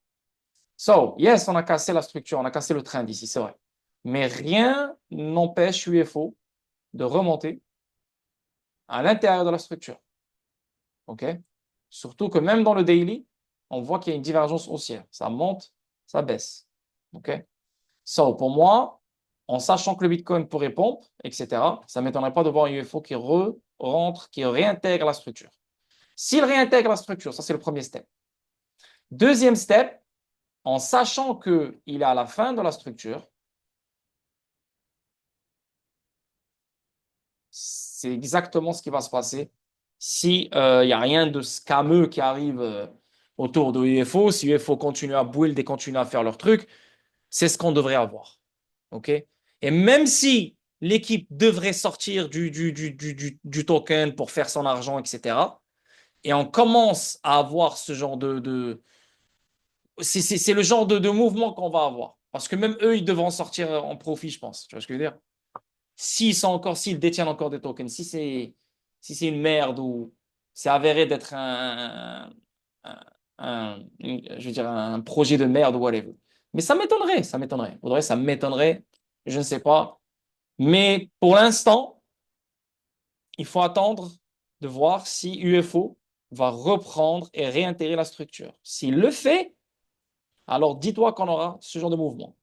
So, yes, on a cassé la structure, on a cassé le trend ici, c'est vrai. Mais rien n'empêche UFO de remonter à l'intérieur de la structure. OK? Surtout que même dans le daily, on voit qu'il y a une divergence haussière. Ça monte, ça baisse. OK? So, pour moi, en sachant que le Bitcoin pourrait pomper, etc., ça ne m'étonnerait pas de voir un UFO qui rentre, qui réintègre la structure. S'il réintègre la structure, ça c'est le premier step. Deuxième step, en sachant qu'il est à la fin de la structure, c'est exactement ce qui va se passer si il n'y a rien de scameux qui arrive autour de UFO. Si UFO continue à build et continue à faire leur truc, c'est ce qu'on devrait avoir. OK? Et même si l'équipe devrait sortir du token pour faire son argent, etc., et on commence à avoir ce genre c'est le genre de mouvement qu'on va avoir. Parce que même eux, ils devront sortir en profit, je pense. Tu vois ce que je veux dire? S'ils détiennent encore des tokens, si c'est une merde ou c'est avéré d'être je veux dire, un projet de merde ou whatever. Mais ça m'étonnerait, ça m'étonnerait. Faudrait, ça m'étonnerait, je ne sais pas. Mais pour l'instant, il faut attendre de voir si UFO va reprendre et réintégrer la structure. S'il le fait, alors dis-toi qu'on aura ce genre de mouvement.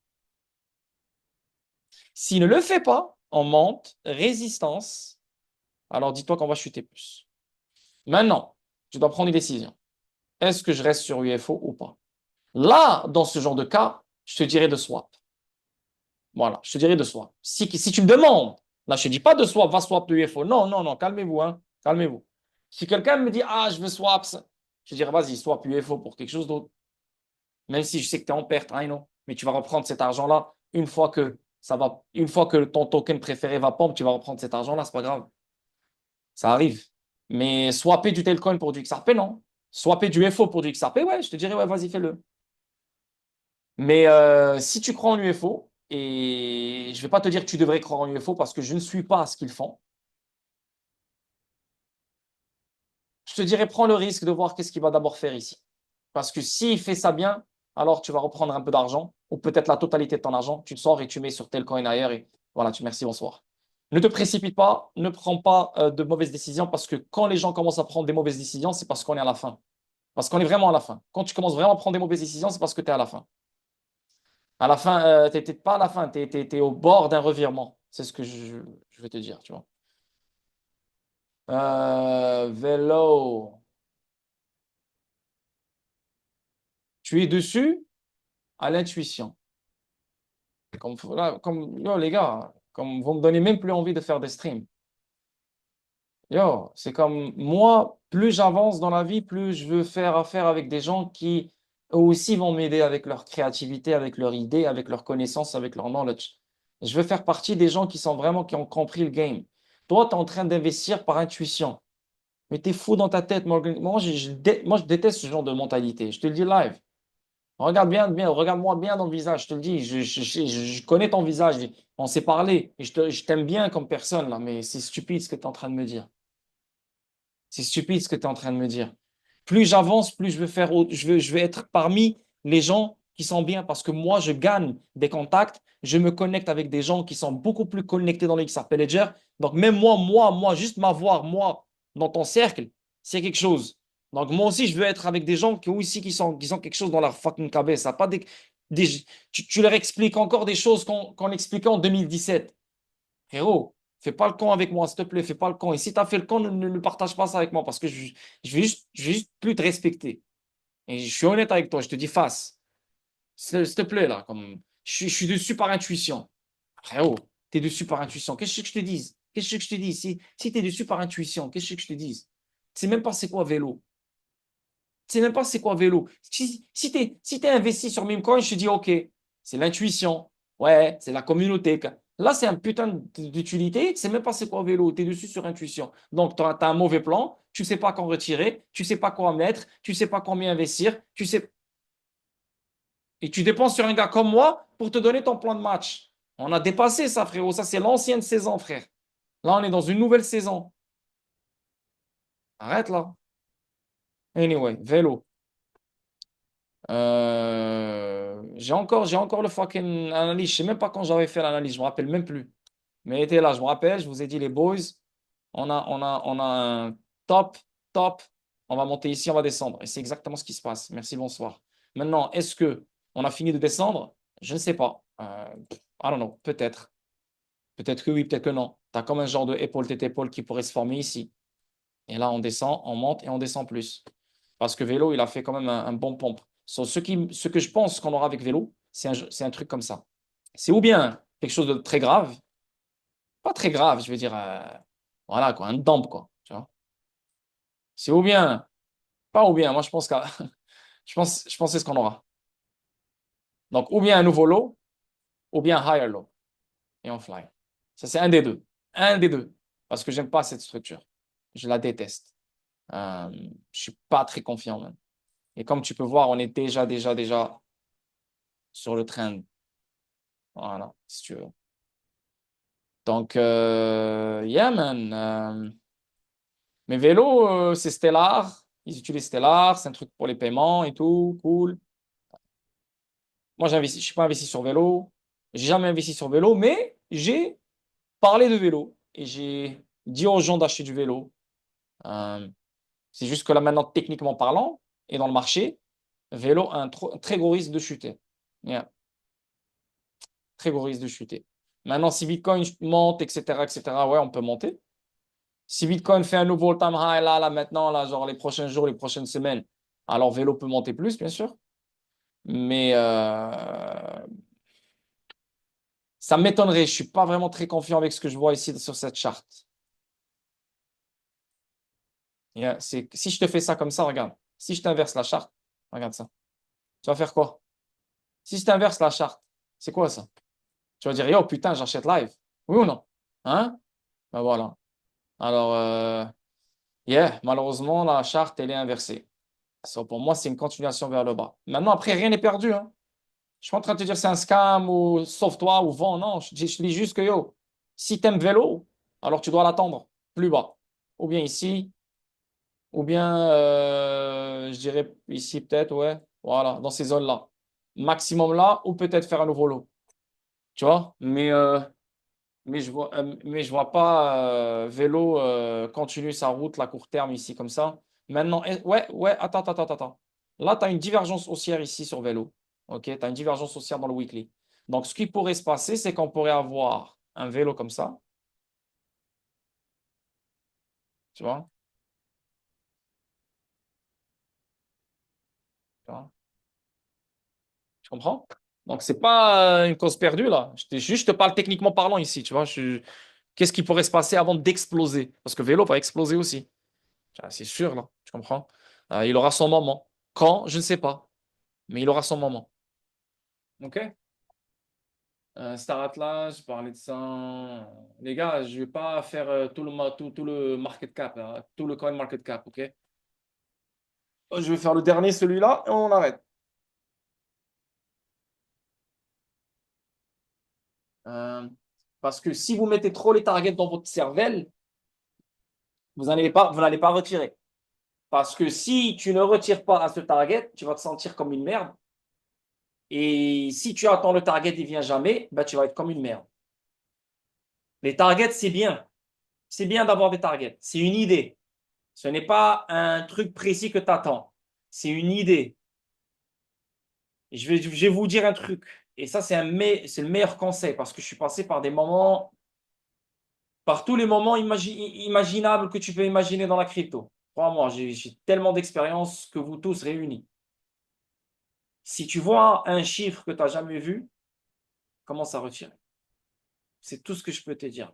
S'il ne le fait pas, on monte, résistance, alors dis-toi qu'on va chuter plus. Maintenant, tu dois prendre une décision. Est-ce que je reste sur UFO ou pas? Là, dans ce genre de cas, je te dirais de swap. Voilà, je te dirais de swap. Si tu me demandes, là, je ne te dis pas de swap, va swap de UFO. Non, non, non, calmez-vous, hein, calmez-vous. Si quelqu'un me dit, ah, je veux swap, je dirais, vas-y, swap UFO pour quelque chose d'autre. Même si je sais que tu es en perte, I know. Mais tu vas reprendre cet argent-là une fois que ton token préféré va pomper, tu vas reprendre cet argent-là, c'est pas grave. Ça arrive. Mais swapper du Tailcoin pour du XRP, non. Swapper du FO pour du XRP, ouais, je te dirais, ouais, vas-y, fais-le. Mais si tu crois en UFO, et je ne vais pas te dire que tu devrais croire en UFO parce que je ne suis pas à ce qu'ils font, je te dirais, prends le risque de voir qu'est-ce qu'il va d'abord faire ici. Parce que s'il fait ça bien, alors tu vas reprendre un peu d'argent, ou peut-être la totalité de ton argent, tu le sors et tu mets sur tel coin ailleurs, et voilà, tu merci, bonsoir. Ne te précipite pas, ne prends pas de mauvaises décisions, parce que quand les gens commencent à prendre des mauvaises décisions, c'est parce qu'on est à la fin. Parce qu'on est vraiment à la fin. Quand tu commences vraiment à prendre des mauvaises décisions, c'est parce que tu es à la fin. À la fin, tu n'es pas à la fin, tu es au bord d'un revirement. C'est ce que je vais te dire, tu vois. Vélo. Tu es dessus à l'intuition. Yo, les gars, comme vous me donnez même plus envie de faire des streams. Yo, c'est comme moi, plus j'avance dans la vie, plus je veux faire affaire avec des gens qui eux aussi vont m'aider avec leur créativité, avec leur idée, avec leur connaissance, avec leur knowledge. Je veux faire partie des gens qui sont vraiment, qui ont compris le game. Toi, tu es en train d'investir par intuition. Mais tu es fou dans ta tête, Morgan. Moi, je déteste ce genre de mentalité. Je te le dis live. Regarde bien, bien, regarde-moi bien dans le visage, je te le dis, je connais ton visage, on s'est parlé, et je t'aime bien comme personne, là, mais c'est stupide ce que tu es en train de me dire. C'est stupide ce que tu es en train de me dire. Plus j'avance, plus je veux faire, je veux être parmi les gens qui sont bien, parce que moi, je gagne des contacts, je me connecte avec des gens qui sont beaucoup plus connectés dans le XRP Ledger. Donc, même moi, juste m'avoir, moi, dans ton cercle, c'est quelque chose. Donc, moi aussi, je veux être avec des gens qui ont quelque chose dans leur fucking cabeza. Pas tu leur expliques encore des choses qu'on expliquait en 2017. Frérot, fais pas le con avec moi, s'il te plaît, fais pas le con. Et si tu as fait le con, ne partage pas ça avec moi parce que je vais juste plus te respecter. Et je suis honnête avec toi, je te dis face. S'il te plaît, là, je suis dessus par intuition. Frérot, tu es dessus par intuition. Qu'est-ce que je te dise? Qu'est-ce que je te dis? Si tu es dessus par intuition, qu'est-ce que je te dise? Tu sais même pas c'est quoi vélo. sais même pas c'est quoi vélo. Si t'es investi sur Memecoin, je te dis, OK, c'est l'intuition. Ouais, c'est la communauté. Là, c'est un putain d'utilité. Tu sais même pas c'est quoi vélo. Tu es dessus sur intuition. Donc, tu as un mauvais plan. Tu sais pas quand retirer. Tu sais pas quoi mettre. Tu sais pas combien investir. Tu sais. Et tu dépenses sur un gars comme moi pour te donner ton plan de match. On a dépassé ça, frérot. Ça, c'est l'ancienne saison, frère. Là, on est dans une nouvelle saison. Arrête là. Anyway, vélo. J'ai encore le fucking analyse. Je sais même pas quand j'avais fait l'analyse. Je me rappelle même plus. Mais elle était là. Je me rappelle. Je vous ai dit, les boys, on a un top, top. On va monter ici, on va descendre. Et c'est exactement ce qui se passe. Merci, bonsoir. Maintenant, est-ce que on a fini de descendre? Je ne sais pas. I don't know. Peut-être. Peut-être que oui, peut-être que non. Tu as comme un genre de épaule-tête-épaule qui pourrait se former ici. Et là, on descend, on monte et on descend plus. Parce que vélo, il a fait quand même un bon pompe. Ce que je pense qu'on aura avec vélo, c'est un truc comme ça. C'est ou bien quelque chose de très grave, pas très grave, je veux dire, voilà, quoi, un dump, quoi. Tu vois. C'est ou bien, pas ou bien, moi je pense que je pense que c'est ce qu'on aura. Donc, ou bien un nouveau lot, ou bien un higher low. Et on fly. Ça, c'est un des deux. Un des deux. Parce que j'aime pas cette structure. Je la déteste. Je suis pas très confiant, même. Et comme tu peux voir, on est déjà sur le trend. Voilà, si tu veux. Donc, yeah, man. Mes vélos, c'est Stellar. Ils utilisent Stellar. C'est un truc pour les paiements et tout. Cool. Moi, je ne suis pas investi sur vélo. J'ai jamais investi sur vélo, mais j'ai parlé de vélo. Et j'ai dit aux gens d'acheter du vélo. Euh, c'est juste que là, maintenant, techniquement parlant, et dans le marché, vélo a un très gros risque de chuter. Yeah. Très gros risque de chuter. Maintenant, si Bitcoin monte, etc., ouais, on peut monter. Si Bitcoin fait un nouveau all-time high, là, maintenant, là, genre les prochains jours, les prochaines semaines, alors vélo peut monter plus, bien sûr. Mais ça m'étonnerait. Je suis pas vraiment très confiant avec ce que je vois ici sur cette charte. Yeah, si je te fais ça comme ça, regarde. Si je t'inverse la charte, regarde ça. Tu vas faire quoi? Si je t'inverse la charte, c'est quoi ça? Tu vas dire, yo, putain, j'achète live. Oui ou non? Hein? Ben voilà. Alors, yeah, malheureusement, la charte, elle est inversée. So, pour moi, c'est une continuation vers le bas. Maintenant, après, rien n'est perdu. Hein. Je suis pas en train de te dire c'est un scam ou sauve-toi ou vends. Non, je dis juste que yo, si tu aimes vélo, alors tu dois l'attendre plus bas. Ou bien ici, ou bien, je dirais ici peut-être, ouais. Voilà, dans ces zones-là. Maximum là, ou peut-être faire un nouveau lot. Tu vois? Mais je vois pas vélo continuer sa route à court terme ici comme ça. Maintenant, ouais, ouais, attends. Là, tu as une divergence haussière ici sur vélo. OK? Tu as une divergence haussière dans le weekly. Donc, ce qui pourrait se passer, c'est qu'on pourrait avoir un vélo comme ça. Tu vois? Tu vois? Tu comprends? Donc, c'est pas une cause perdue là. Je te parle techniquement parlant ici. Tu vois? Qu'est-ce qui pourrait se passer avant d'exploser? Parce que vélo va exploser aussi. Ah, c'est sûr, là. Tu comprends? Il aura son moment. Quand? Je ne sais pas. Mais il aura son moment. OK? Star Atlas, je parlais de ça. Les gars, je ne vais pas faire tout le market cap, hein, tout le coin market cap, OK? Je vais faire le dernier, celui-là, et on arrête. Euh, Parce que si vous mettez trop les targets dans votre cervelle, vous n'allez pas retirer. Parce que si tu ne retires pas à ce target, tu vas te sentir comme une merde. Et si tu attends le target, il ne vient jamais, bah, tu vas être comme une merde. Les targets, c'est bien. C'est bien d'avoir des targets. C'est une idée. Ce n'est pas un truc précis que tu attends. C'est une idée. Et je vais vous dire un truc. Et ça, c'est le meilleur conseil parce que je suis passé par des moments, par tous les moments imaginables que tu peux imaginer dans la crypto. Crois-moi, j'ai tellement d'expérience que vous tous réunis. Si tu vois un chiffre que tu n'as jamais vu, commence à retirer. C'est tout ce que je peux te dire.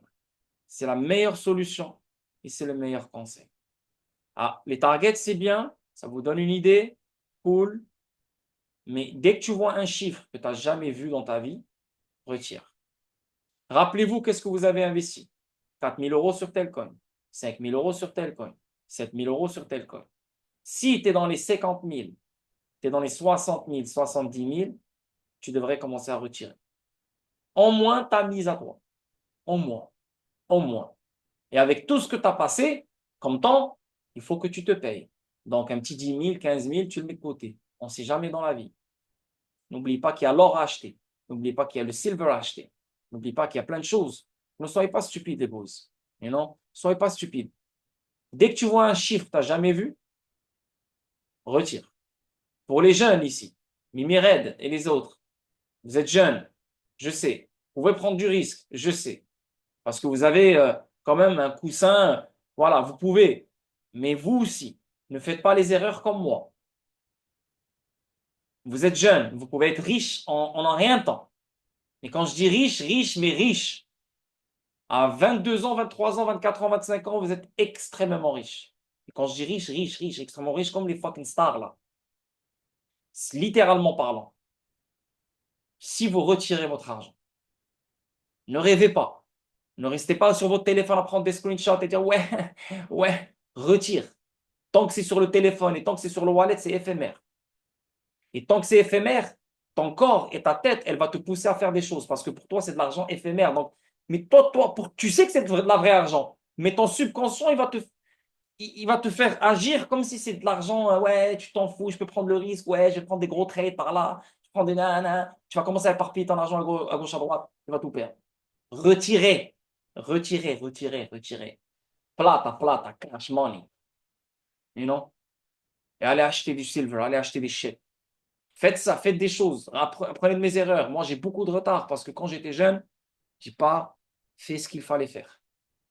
C'est la meilleure solution et c'est le meilleur conseil. Ah, les targets, c'est bien. Ça vous donne une idée? Cool. Mais dès que tu vois un chiffre que tu n'as jamais vu dans ta vie, retire. Rappelez-vous qu'est-ce que vous avez investi. 4 000 euros sur tel coin, 5 000 euros sur tel coin, 7 000 euros sur tel coin. Si tu es dans les 50 000, tu es dans les 60 000, 70 000, tu devrais commencer à retirer. Au moins ta mise à toi. Au moins. Au moins. Et avec tout ce que tu as passé comme temps, il faut que tu te payes. Donc, un petit 10 000, 15 000, tu le mets de côté. On ne sait jamais dans la vie. N'oublie pas qu'il y a l'or à acheter. N'oublie pas qu'il y a le silver à acheter. N'oublie pas qu'il y a plein de choses. Ne soyez pas stupides, les boys. You know? Soyez pas stupides. Dès que tu vois un chiffre que tu n'as jamais vu, retire. Pour les jeunes ici, Mimi Red et les autres, vous êtes jeunes, je sais. Vous pouvez prendre du risque, je sais. Parce que vous avez quand même un coussin. Voilà, vous pouvez. Mais vous aussi, ne faites pas les erreurs comme moi. Vous êtes jeune, vous pouvez être riche en rien de temps. Et quand je dis riche, riche, mais riche. À 22 ans, 23 ans, 24 ans, 25 ans, vous êtes extrêmement riche. Et quand je dis riche, riche, riche, extrêmement riche, comme les fucking stars là. Littéralement parlant. Si vous retirez votre argent, ne rêvez pas. Ne restez pas sur votre téléphone à prendre des screenshots et dire ouais, ouais, retire. Tant que c'est sur le téléphone et tant que c'est sur le wallet, c'est éphémère. Et tant que c'est éphémère, ton corps et ta tête, elle va te pousser à faire des choses parce que pour toi, c'est de l'argent éphémère. Donc, mais toi, tu sais que c'est de la vraie argent, mais ton subconscient, il va te faire agir comme si c'est de l'argent. Ouais, tu t'en fous, je peux prendre le risque. Ouais, je vais prendre des gros trades par là. Je prends des nanas. Tu vas commencer à éparpiller ton argent à gauche, à droite. Tu vas tout perdre. Retirez, retirez, retirez, retirez. Plata, plata, cash money. You know? Et allez acheter du silver, allez acheter des shit. Faites ça, faites des choses. Apprenez de mes erreurs. Moi, j'ai beaucoup de retard parce que quand j'étais jeune, je n'ai pas fait ce qu'il fallait faire.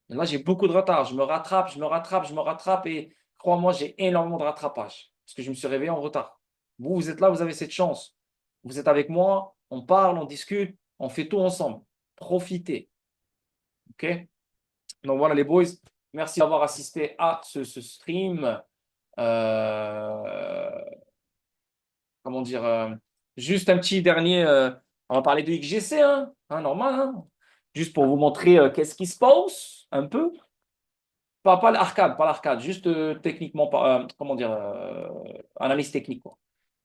Et là, j'ai beaucoup de retard. Je me rattrape, je me rattrape, je me rattrape et crois-moi, j'ai énormément de rattrapage parce que je me suis réveillé en retard. Vous, vous êtes là, vous avez cette chance. Vous êtes avec moi, on parle, on discute, on fait tout ensemble. Profitez. OK? Donc voilà les boys, merci d'avoir assisté à ce stream. Euh, comment dire, juste un petit dernier, on va parler de XGC, normal, hein. Juste pour vous montrer qu'est-ce qui se passe un peu. Pas l'arcade, pas l'arcade, juste techniquement, comment dire, analyse technique, quoi.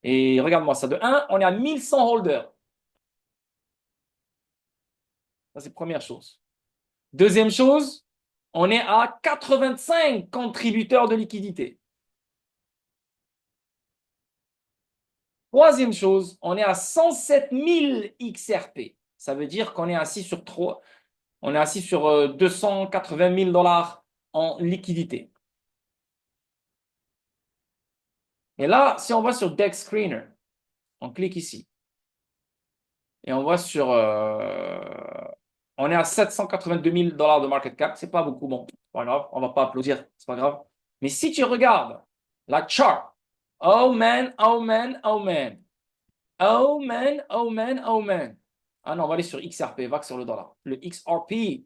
Et regarde-moi ça, de 1, on est à 1100 holders. Ça, c'est première chose. Deuxième chose, on est à 85 contributeurs de liquidité. Troisième chose, on est à 107 000 XRP. Ça veut dire qu'on est assis sur 280 000 dollars en liquidité. Et là, si on va sur Dex Screener, on clique ici. Et on voit sur... on est à 782 000 dollars de market cap. C'est pas beaucoup, bon, pas grave, on va pas applaudir, c'est pas grave. Mais si tu regardes la chart, oh man, oh man, oh man. Oh man, oh man, oh man. Ah non, on va aller sur XRP, va que sur le dollar. Le XRP.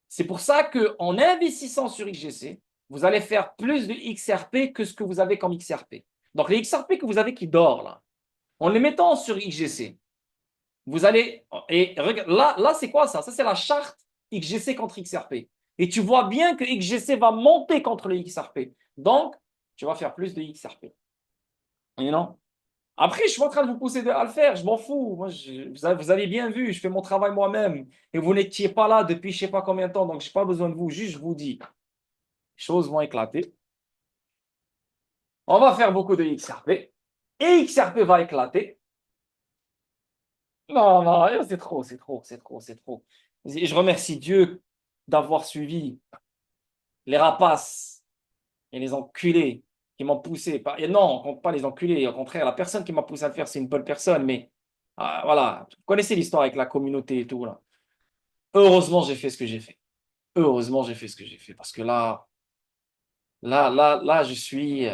C'est pour ça qu'en investissant sur XGC, vous allez faire plus de XRP que ce que vous avez comme XRP. Donc les XRP que vous avez qui dort là, en les mettant sur XGC, vous allez... Et regarde, là c'est quoi ça? Ça c'est la charte XGC contre XRP. Et tu vois bien que XGC va monter contre le XRP. Donc, tu vas faire plus de XRP. Et non? Après, je suis pas en train de vous pousser à le faire, je m'en fous. Moi, vous avez bien vu, je fais mon travail moi-même. Et vous n'étiez pas là depuis je ne sais pas combien de temps, donc je n'ai pas besoin de vous. Juste, je vous dis, les choses vont éclater. On va faire beaucoup de XRP. Et XRP va éclater. Non, non, c'est trop, c'est trop, c'est trop, c'est trop. Et je remercie Dieu d'avoir suivi les rapaces et les enculés qui m'ont poussé. Et non, pas les enculés, au contraire, la personne qui m'a poussé à le faire, c'est une bonne personne, mais voilà, vous connaissez l'histoire avec la communauté et tout, là. Heureusement, j'ai fait ce que j'ai fait. Heureusement, j'ai fait ce que j'ai fait, parce que là, je suis...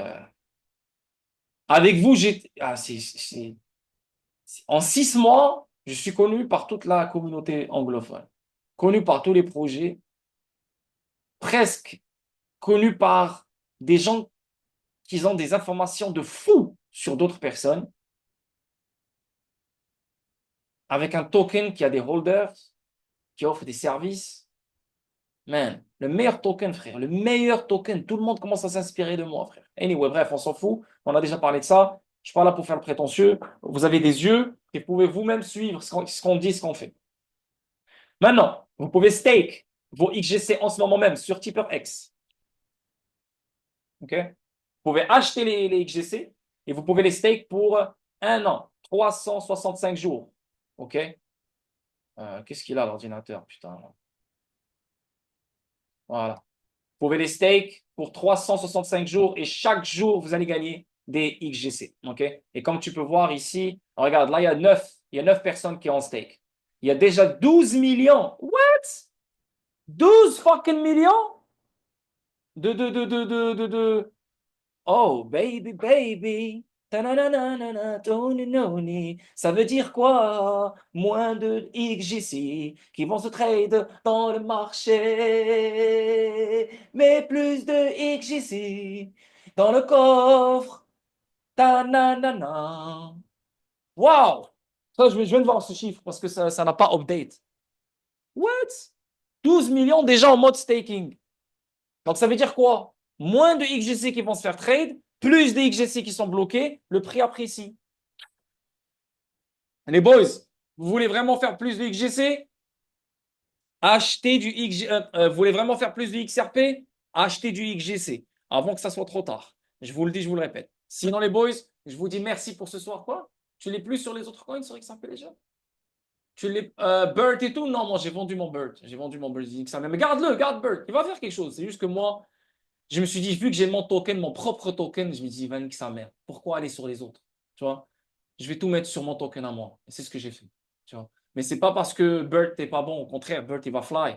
avec vous, en 6 mois, je suis connu par toute la communauté anglophone, connu par tous les projets, presque connu par des gens qu'ils ont des informations de fou sur d'autres personnes avec un token qui a des holders, qui offre des services. Man, le meilleur token, frère, le meilleur token. Tout le monde commence à s'inspirer de moi, frère. Anyway, bref, on s'en fout. On a déjà parlé de ça. Je ne suis pas là pour faire le prétentieux. Vous avez des yeux et vous pouvez vous-même suivre ce qu'on dit, ce qu'on fait. Maintenant, vous pouvez stake vos XGC en ce moment même sur TipperX. OK? Vous pouvez acheter les XGC et vous pouvez les stake pour 1 an, 365 jours. OK? Qu'est-ce qu'il a l'ordinateur? Putain. Voilà. Vous pouvez les stake pour 365 jours et chaque jour, vous allez gagner des XGC. OK? Et comme tu peux voir ici, regarde, là, il y a 9 personnes qui ont stake. Il y a déjà 12 millions. What? 12 fucking millions de. Oh, baby, baby. Ta-na-na-na-na-na, tonononi. Ça veut dire quoi? Moins de XGC qui vont se trade dans le marché. Mais plus de XGC dans le coffre. Ta-na-na-na. Wow! Ça, je viens de voir ce chiffre parce que ça n'a pas update. What? 12 millions déjà en mode staking. Donc, ça veut dire quoi? Moins de XGC qui vont se faire trade, plus de XGC qui sont bloqués, le prix apprécie. Les boys, vous voulez vraiment faire plus de XGC? Achetez du vous voulez vraiment faire plus de XRP? Achetez du XGC avant que ça soit trop tard. Je vous le dis, je vous le répète. Sinon, les boys, je vous dis merci pour ce soir. Quoi? Tu l'es plus sur les autres coins sur XRP déjà? Tu l'es Bird et tout? Non, moi j'ai vendu mon Bird. J'ai vendu mon Bird XRP. Mais garde-le, garde Bird. Il va faire quelque chose. C'est juste que moi, je me suis dit, vu que j'ai mon token, mon propre token, je me dis, va nique sa mère. Pourquoi aller sur les autres? Tu vois? Je vais tout mettre sur mon token à moi. Et c'est ce que j'ai fait. Tu vois? Mais c'est pas parce que Bert n'est pas bon. Au contraire, Bert, il va fly.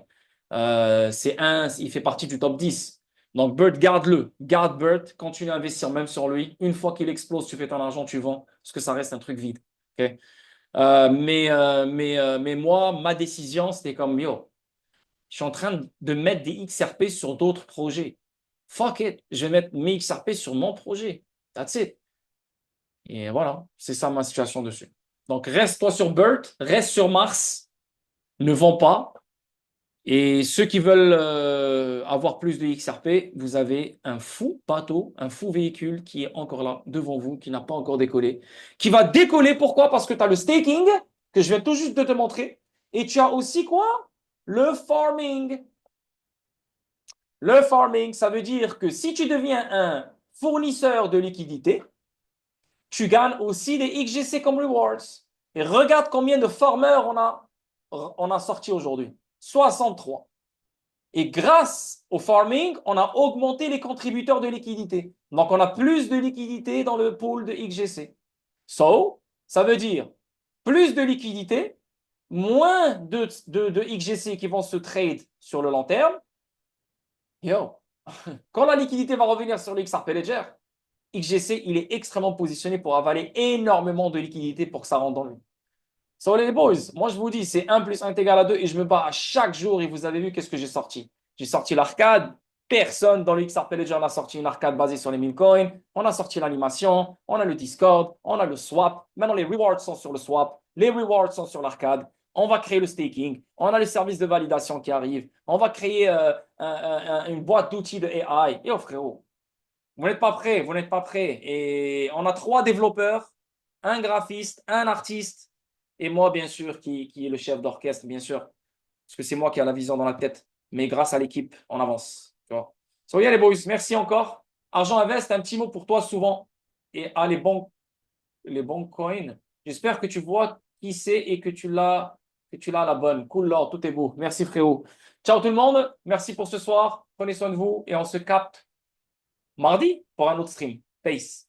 Il fait partie du top 10. Donc, Bert, garde-le. Garde Bert. Continue à investir même sur lui. Une fois qu'il explose, tu fais ton argent, tu vends. Parce que ça reste un truc vide. Okay? Mais moi, ma décision, c'était comme, yo, je suis en train de mettre des XRP sur d'autres projets. Fuck it, je vais mettre mes XRP sur mon projet. That's it. Et voilà, c'est ça ma situation dessus. Donc, reste-toi sur Bert, reste sur Mars, ne vends pas. Et ceux qui veulent avoir plus de XRP, vous avez un fou bateau, un fou véhicule qui est encore là, devant vous, qui n'a pas encore décollé, qui va décoller. Pourquoi? Parce que tu as le staking, que je viens tout juste de te montrer, et tu as aussi quoi? Le farming. Le farming, ça veut dire que si tu deviens un fournisseur de liquidité, tu gagnes aussi des XGC comme rewards. Et regarde combien de farmers on a sorti aujourd'hui. 63. Et grâce au farming, on a augmenté les contributeurs de liquidité. Donc, on a plus de liquidité dans le pool de XGC. So, ça veut dire plus de liquidité, moins de XGC qui vont se trade sur le long terme. Yo, quand la liquidité va revenir sur le XRP Ledger, XGC, il est extrêmement positionné pour avaler énormément de liquidité pour que ça rentre dans lui. So les boys, moi je vous dis, c'est 1 + 1 = 2 et je me bats à chaque jour et vous avez vu qu'est-ce que j'ai sorti. J'ai sorti l'arcade, personne dans le XRP Ledger n'a sorti une arcade basée sur les meme coins. On a sorti l'animation, on a le Discord, on a le swap. Maintenant les rewards sont sur le swap, les rewards sont sur l'arcade. On va créer le staking, on a le service de validation qui arrive, on va créer une boîte d'outils de AI. Et oh frérot, vous n'êtes pas prêts, vous n'êtes pas prêts. Et on a 3 développeurs, un graphiste, un artiste, et moi, bien sûr, qui est le chef d'orchestre, bien sûr. Parce que c'est moi qui ai la vision dans la tête. Mais grâce à l'équipe, on avance. Tu vois. So yeah, les boys, merci encore. Argent Invest, un petit mot pour toi souvent. Et les bons coins. J'espère que tu vois qui c'est et que tu l'as à la bonne. Cool, Lord, tout est beau. Merci, frérot. Ciao tout le monde. Merci pour ce soir. Prenez soin de vous et on se capte mardi pour un autre stream. Peace.